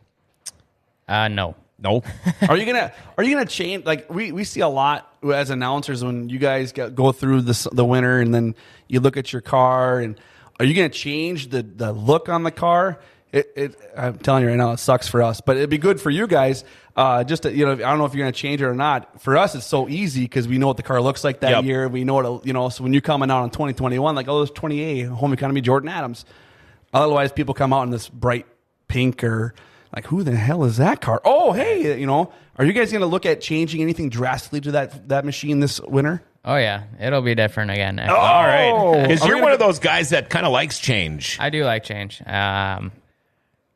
No. No. Are you gonna change? Like we see a lot as announcers when you guys go through the winter, and then you look at your car, and are you gonna change the look on the car? I'm telling you right now, it sucks for us, but it'd be good for you guys. Just to, I don't know if you're gonna change it or not. For us, it's so easy because we know what the car looks like that Yep. year. We know what so when you're coming out in 2021, like there's 28 home economy Jordan Adams. Otherwise, people come out in this bright pink or. Like, who the hell is that car? Oh, hey, are you guys going to look at changing anything drastically to that machine this winter? Oh, yeah. It'll be different again. All right. Because Are you're we one gonna- of those guys that kind of likes change. I do like change. I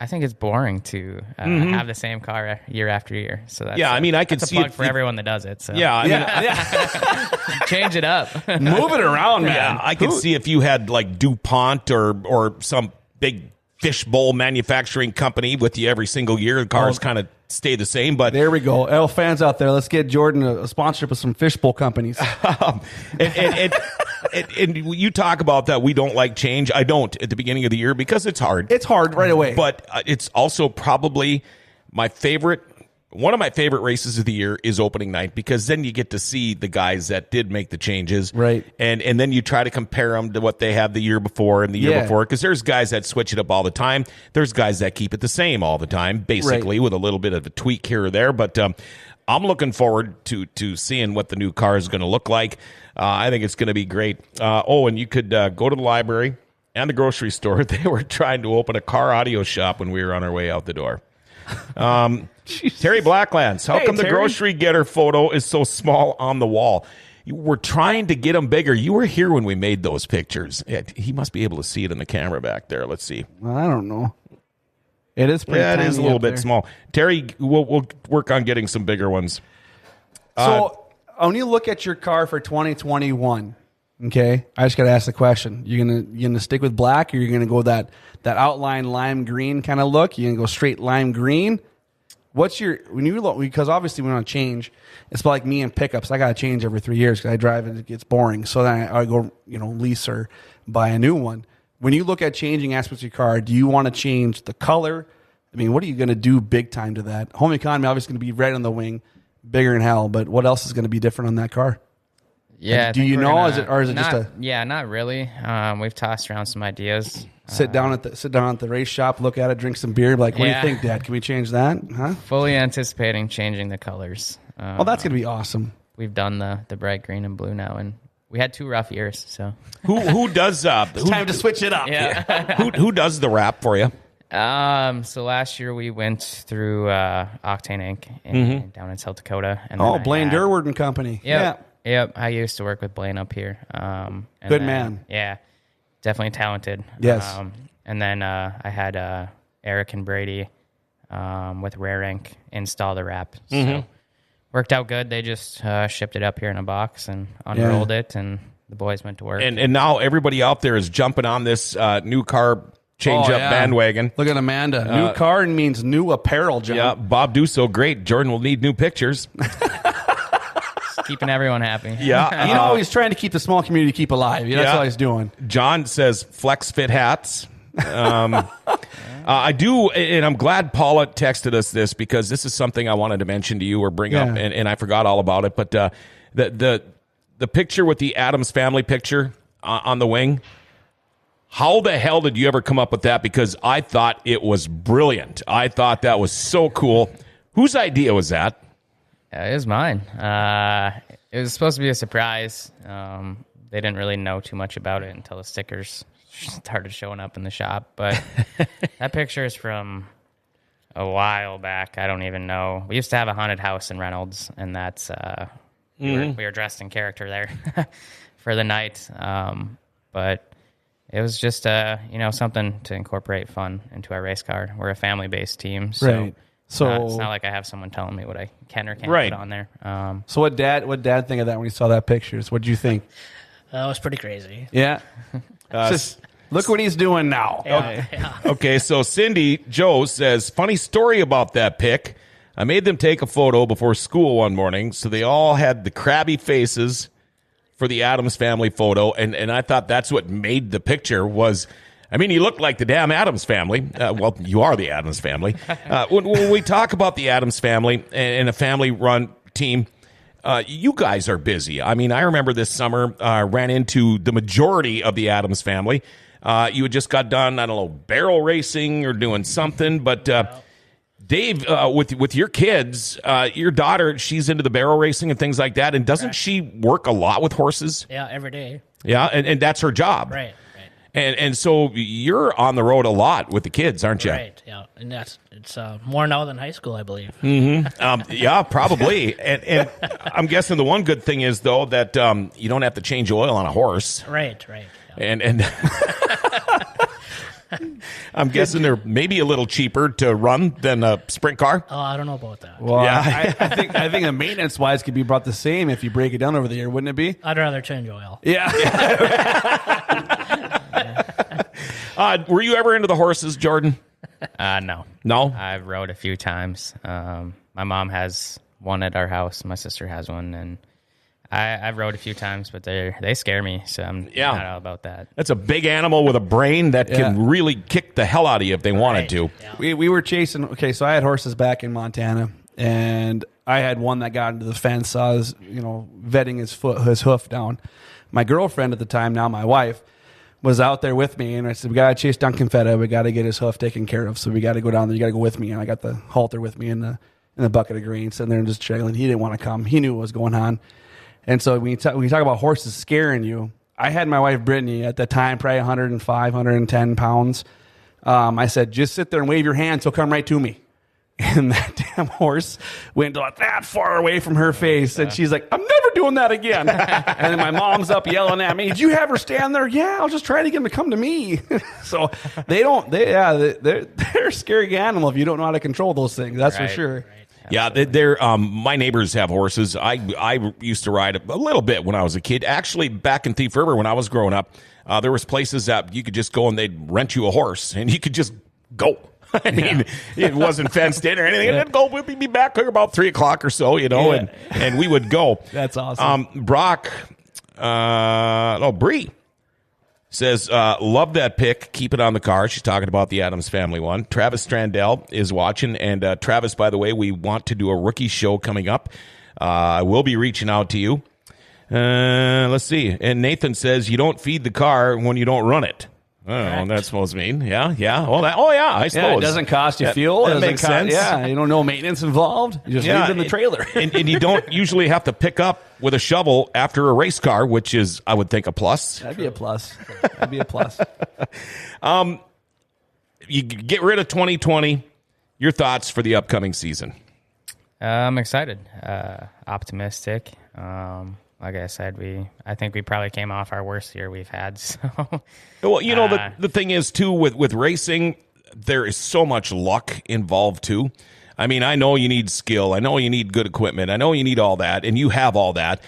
think it's boring to have the same car year after year. So that's Yeah, I mean, I could that's see a plug it- for everyone that does it. So Yeah, I mean, change it up. Move it around, man. yeah, I could see if you had like DuPont or some big fish bowl manufacturing company with you every single year. The cars kind of stay the same, but There we go. L fans out there, let's get Jordan a sponsorship with some fishbowl companies. and you talk about that we don't like change. I don't at the beginning of the year because it's hard. It's hard right away. But it's also probably one of my favorite races of the year is opening night because then you get to see the guys that did make the changes. Right. And then you try to compare them to what they had the year before and the year Yeah. before because there's guys that switch it up all the time. There's guys that keep it the same all the time, basically with a little bit of a tweak here or there. But I'm looking forward to seeing what the new car is going to look like. I think it's going to be great. And you could go to the library and the grocery store. They were trying to open a car audio shop when we were on our way out the door. Terry Blacklands, how Hey, come the Terry. grocery getter photo is so small on the wall? We're trying to get them bigger. You were here when we made those pictures. He must be able to see it in the camera back there. Let's see. Well, I don't know. It is pretty Yeah, it is a tiny little up bit there. small. Terry, we'll work on getting some bigger ones. So when you look at your car for 2021, okay, I just got to ask the question: you gonna stick with black, or you gonna go that outline lime green kind of look? You gonna go straight lime green? What's your when you look, because obviously we want to change. It's like me and pickups. I got to change every 3 years because I drive and it gets boring. So then I go lease or buy a new one. When you look at changing aspects of your car, do you want to change the color? I mean, what are you going to do big time to that? Home economy obviously going to be red on the wing, bigger than hell. But what else is going to be different on that car? Yeah. I Do think you we're know? gonna- Is it just not, a? Yeah, not really. We've tossed around some ideas. Sit down at the race shop, look at it, drink some beer. Like, what do you think, Dad? Can we change that? Huh? Fully anticipating changing the colors. Well, that's gonna be awesome. We've done the bright green and blue now, and we had 2 rough years. So Who does It's time to switch it up. yeah. who does the wrap for you? So last year we went through Octane Inc. Down in South Dakota. And Oh, then Blaine Durward and Company. Yep. I used to work with Blaine up here. And Good then, man. Yeah, definitely talented. Yes. And then I had Eric and Brady with Rare Ink install the wrap. So worked out good. They just shipped it up here in a box and unrolled it, and the boys went to work. And now everybody out there is jumping on this new car change-up bandwagon. Look at Amanda. New car means new apparel, John. Yeah, Bob do so great. Jordan will need new pictures. Keeping everyone happy. Yeah. He's trying to keep the small community keep alive. That's all he's doing. John says flex fit hats. I do, and I'm glad Paula texted us this because this is something I wanted to mention to you or bring up, and I forgot all about it. But the picture with the Addams Family picture on the wing, how the hell did you ever come up with that? Because I thought it was brilliant. I thought that was so cool. Whose idea was that? It was mine. It was supposed to be a surprise. They didn't really know too much about it until the stickers started showing up in the shop. But that picture is from a while back. I don't even know. We used to have a haunted house in Reynolds, and that's we were dressed in character there for the night. But it was just something to incorporate fun into our race car. We're a family-based team, so. Right. So it's not like I have someone telling me what I can or can't put on there. So what Dad think of that when he saw that picture? What did you think? That was pretty crazy. Yeah. Look what he's doing now. Okay, so Cindy Joe says, funny story about that pic. I made them take a photo before school one morning, so they all had the crabby faces for the Addams Family photo, and I thought that's what made the picture was... I mean, you look like the damn Addams Family. Well, you are the Addams Family. When we talk about the Addams Family and a family-run team, you guys are busy. I mean, I remember this summer, ran into the majority of the Addams Family. You had just got done, I don't know, barrel racing or doing something. But Dave, with your kids, your daughter, she's into the barrel racing and things like that. And doesn't she work a lot with horses? Yeah, every day. Yeah, and that's her job. Right. And so you're on the road a lot with the kids, aren't you? Right, yeah. And it's more now than high school, I believe. Yeah, probably. And I'm guessing the one good thing is, though, that you don't have to change oil on a horse. Right. Yeah. And I'm guessing they're maybe a little cheaper to run than a sprint car. Oh, I don't know about that. Well, yeah. I think the maintenance-wise could be about the same if you break it down over the year, wouldn't it be? I'd rather change oil. Yeah. Were you ever into the horses, Jordan? No. No? I've rode a few times. My mom has one at our house. My sister has one, and I've rode a few times, but they scare me, so I'm not all about that. That's a big animal with a brain that can really kick the hell out of you if they wanted to. Yeah. We were chasing. Okay, so I had horses back in Montana, and I had one that got into the fence. I was, vetting his hoof down. My girlfriend at the time, now my wife, was out there with me, and I said, we got to chase Duncan Feta. We got to get his hoof taken care of, so we got to go down there. You got to go with me. And I got the halter with me in the bucket of grain, sitting there and just chilling. He didn't want to come. He knew what was going on. And so when you talk about horses scaring you, I had my wife, Brittany, at the time, probably 105, 110 pounds. I said, just sit there and wave your hands. He'll come right to me. And that damn horse went like that far away from her face. And she's like, I'm never doing that again. And then my mom's up yelling at me, did you have her stand there? Yeah, I was just trying to get him to come to me. So they're a scary animal if you don't know how to control those things. That's for sure. Right. Yeah, they're my neighbors have horses. I used to ride a little bit when I was a kid. Actually, back in Thief River when I was growing up, there was places that you could just go and they'd rent you a horse and you could just go. I mean, it wasn't fenced in or anything. And then we'll be back here about 3 o'clock or so, and we would go. That's awesome. Bree says, love that pic. Keep it on the car. She's talking about the Addams Family one. Travis Strandell is watching. And Travis, by the way, we want to do a rookie show coming up. I will be reaching out to you. Let's see. And Nathan says, you don't feed the car when you don't run it. Oh, that's supposed to mean. Yeah. Well, I suppose. Yeah, it doesn't cost you fuel. That It doesn't makes sense. Yeah, you don't know maintenance involved. You just leave it in the trailer. and you don't usually have to pick up with a shovel after a race car, which is, I would think, a plus. That'd be a plus. That'd be a plus. You get rid of 2020. Your thoughts for the upcoming season? I'm excited, optimistic. Like I said, I think we probably came off our worst year we've had. So, well, the thing is too with racing, there is so much luck involved too. I mean, I know you need skill. I know you need good equipment. I know you need all that, and you have all that.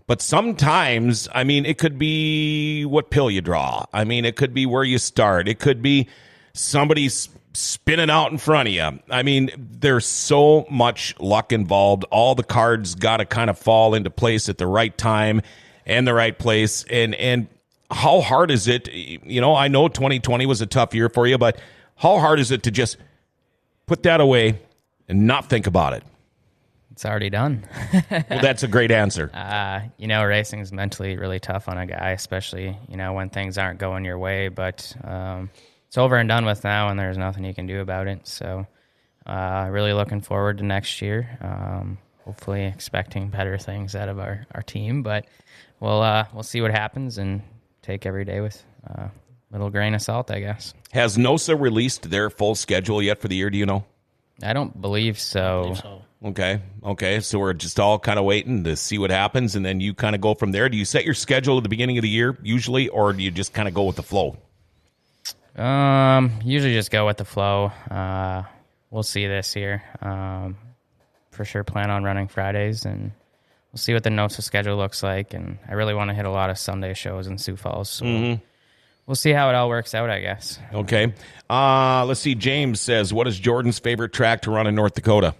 But sometimes, I mean, it could be what pill you draw. I mean, it could be where you start. It could be somebody's spinning out in front of you. I mean, there's so much luck involved. All the cards got to kind of fall into place at the right time and the right place. And how hard is it? I know 2020 was a tough year for you, but how hard is it to just put that away and not think about it? It's already done. Well, that's a great answer. Racing is mentally really tough on a guy, especially, when things aren't going your way. But it's over and done with now, and there's nothing you can do about it. So really looking forward to next year. Hopefully expecting better things out of our team. But we'll see what happens and take every day with a little grain of salt, I guess. Has NOSA released their full schedule yet for the year? Do you know? I don't believe so. Okay. So we're just all kind of waiting to see what happens, and then you kind of go from there. Do you set your schedule at the beginning of the year usually, or do you just kind of go with the flow? Usually just go with the flow. We'll see this year. For sure plan on running Fridays, and we'll see what the NOSA schedule looks like. And I really want to hit a lot of Sunday shows in Sioux Falls. So we'll see how it all works out, I guess. Okay. Let's see. James says, what is Jordan's favorite track to run in North Dakota?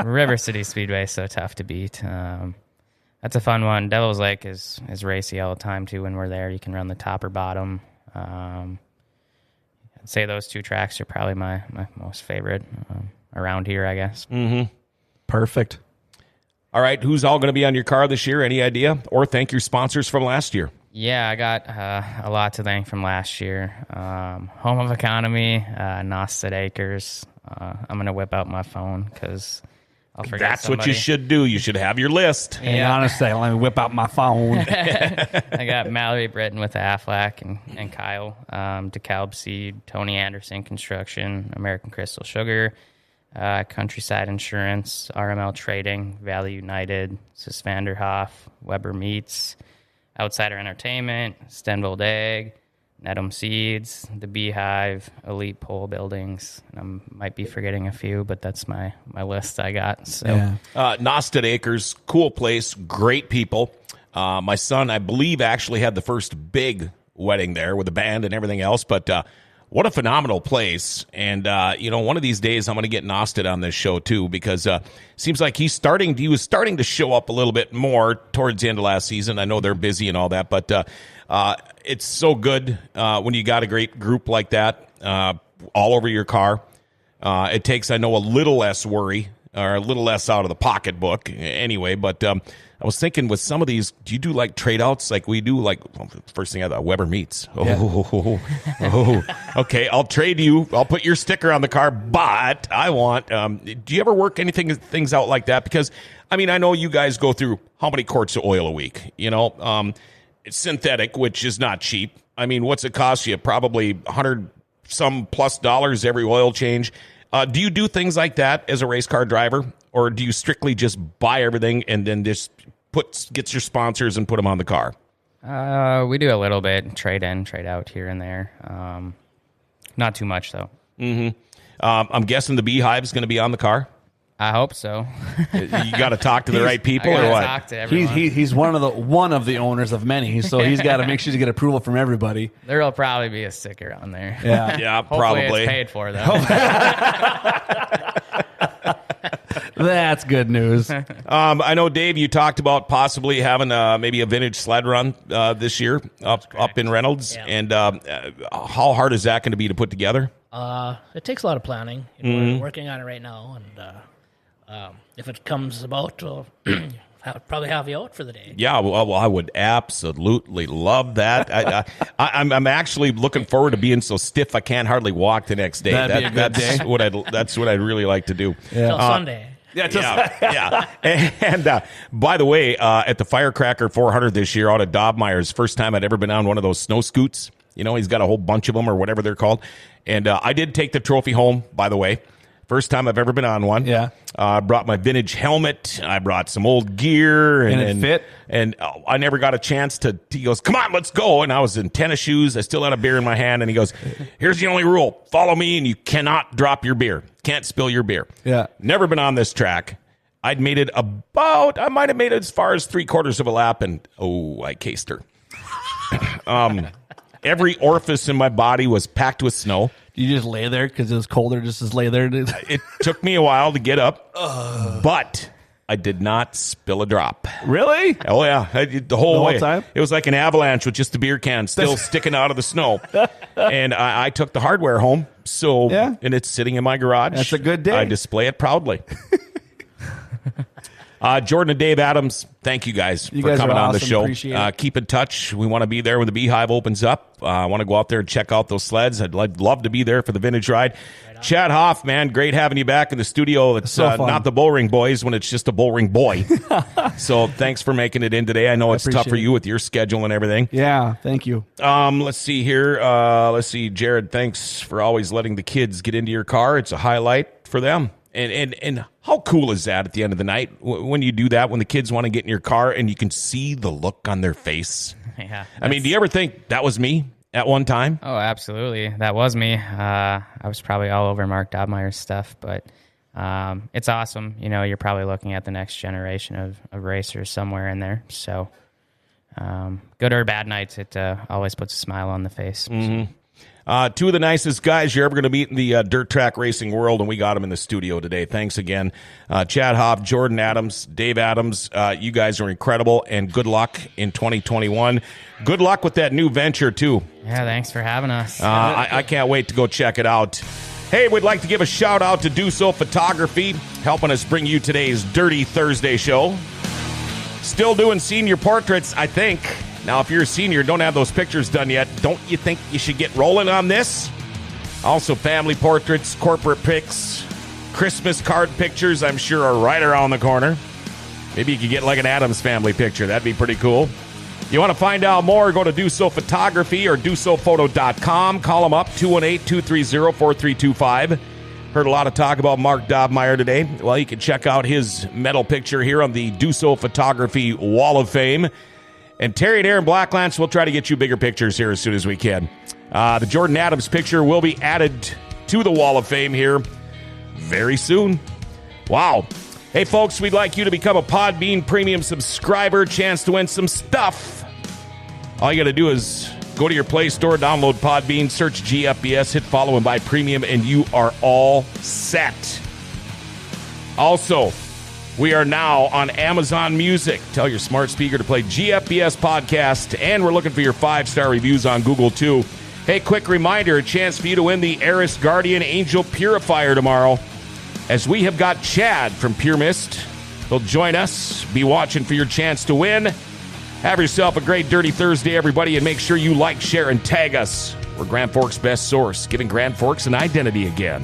River City Speedway is so tough to beat. That's a fun one. Devil's Lake is racy all the time, too. When we're there, you can run the top or bottom. I'd say those two tracks are probably my most favorite around here, I guess. Mm-hmm. Perfect. All right, who's all going to be on your car this year? Any idea? Or thank your sponsors from last year. Yeah, I got a lot to thank from last year. Home of Economy, NOSA Acres. I'm going to whip out my phone because I'll forget That's somebody. What you should do. You should have your list. And honestly, let me whip out my phone. I got Mallory Britton with Aflac and Kyle, DeKalb Seed, Tony Anderson Construction, American Crystal Sugar, Countryside Insurance, RML Trading, Valley United, Sisvanderhoff, Weber Meats, Outsider Entertainment, Stenvold Egg, Nedum Seeds, the Beehive, Elite Pole Buildings. And I might be forgetting a few, but that's my list I got. So, Nosted Acres, cool place, great people. My son, I believe, actually had the first big wedding there with a band and everything else. But what a phenomenal place. And, one of these days I'm going to get Nosted on this show, too, because seems like he was starting to show up a little bit more towards the end of last season. I know they're busy and all that, but it's so good when you got a great group like that all over your car. It takes, I know, a little less worry or a little less out of the pocketbook anyway. But I was thinking with some of these, do you do like trade outs like we do? Like, first thing I thought, Weber Meats. Okay, I'll trade you. I'll put your sticker on the car, but I want, do you ever work things out like that? Because, I mean, I know you guys go through how many quarts of oil a week, it's synthetic, which is not cheap. I mean, what's it cost you? Probably $100 some plus every oil change. Do you do things like that as a race car driver, or do you strictly just buy everything and then just gets your sponsors and put them on the car? We do a little bit, trade in, trade out here and there. Not too much though. Mm-hmm. I'm guessing the Beehive's going to be on the car. I hope so. You got to talk to the right people, or what? Talk to everyone. He's one of the owners of many, so he's got to make sure to get approval from everybody. There'll probably be a sticker on there. Yeah, Hopefully probably. It's paid for though. That's good news. I know, Dave, you talked about possibly having maybe a vintage sled run this year up in Reynolds, and how hard is that going to be to put together? It takes a lot of planning. We're working on it right now, and if it comes about, we'll I would probably have you out for the day. Yeah, well, I would absolutely love that. I'm actually looking forward to being so stiff I can't hardly walk the next day. That'd be a good day. That's what I'd really like to do. Till Sunday. Yeah. And by the way, at the Firecracker 400 this year out at Dobmeyer's, first time I'd ever been on one of those snow scoots. You know, he's got a whole bunch of them or whatever they're called. And I did take the trophy home, by the way. First time I've ever been on one. Yeah. I brought my vintage helmet. I brought some old gear. And it fit? And I never got a chance to, he goes, come on, let's go. And I was in tennis shoes. I still had a beer in my hand. And he goes, here's the only rule. Follow me and you cannot drop your beer. Can't spill your beer. Yeah. Never been on this track. I might have made it as far as 3/4 of a lap. And, I cased her. Every orifice in my body was packed with snow. You just lay there because it was colder, just lay there. It took me a while to get up, but I did not spill a drop. Really? Oh, yeah. The whole way. Time? It was like an avalanche with just a beer can still sticking out of the snow. And I took the hardware home, and it's sitting in my garage. That's a good day. I display it proudly. Jordan and Dave Adams, thank you guys for guys coming are on the awesome. show. Appreciate it. Keep in touch. We want to be there when the Beehive opens up. I want to go out there and check out those sleds. I'd love to be there for the vintage ride. Chad Hoff, man, great having you back in the studio. It's so fun. not the Bullring Boys when it's just a Bullring boy. So thanks for making it in today. I know it's tough for you with your schedule and everything. Yeah, thank you. Let's see here. Jared, thanks for always letting the kids get into your car. It's a highlight for them. And how cool is that at the end of the night when you do that, when the kids want to get in your car and you can see the look on their face? Yeah. I mean, do you ever think that was me at one time? Oh, absolutely. That was me. I was probably all over Mark Dobmeyer's stuff, but it's awesome. You know, you're probably looking at the next generation of racers somewhere in there. So good or bad nights, it always puts a smile on the face. Mm-hmm. Two of the nicest guys you're ever going to meet in the dirt track racing world, and we got them in the studio today. Thanks again. Chad Hobb, Jordan Adams, Dave Adams, you guys are incredible, and good luck in 2021. Good luck with that new venture, too. Yeah, thanks for having us. I can't wait to go check it out. Hey, we'd like to give a shout-out to Do So Photography, helping us bring you today's Dirty Thursday show. Still doing senior portraits, I think. Now, if you're a senior, don't have those pictures done yet, don't you think you should get rolling on this? Also, family portraits, corporate pics, Christmas card pictures, I'm sure are right around the corner. Maybe you could get like an Addams family picture. That'd be pretty cool. You want to find out more, go to Do So Photography or DoSoPhoto.com. Call them up, 218-230-4325. Heard a lot of talk about Mark Dobmeyer today. Well, you can check out his medal picture here on the Do So Photography Wall of Fame. And Terry and Aaron Blacklance, we'll try to get you bigger pictures here as soon as we can. The Jordan Adams picture will be added to the Wall of Fame here very soon. Wow. Hey, folks, we'd like you to become a Podbean Premium subscriber. Chance to win some stuff. All you got to do is go to your Play Store, download Podbean, search GFBS, hit follow and buy premium, and you are all set. Also, we are now on Amazon Music. Tell your smart speaker to play GFBS podcast, and we're looking for your 5-star reviews on Google, too. Hey, quick reminder, a chance for you to win the Aris Guardian Angel Purifier tomorrow, as we have got Chad from Pure Mist. He'll join us. Be watching for your chance to win. Have yourself a great Dirty Thursday, everybody, and make sure you like, share, and tag us. We're Grand Forks' best source, giving Grand Forks an identity again.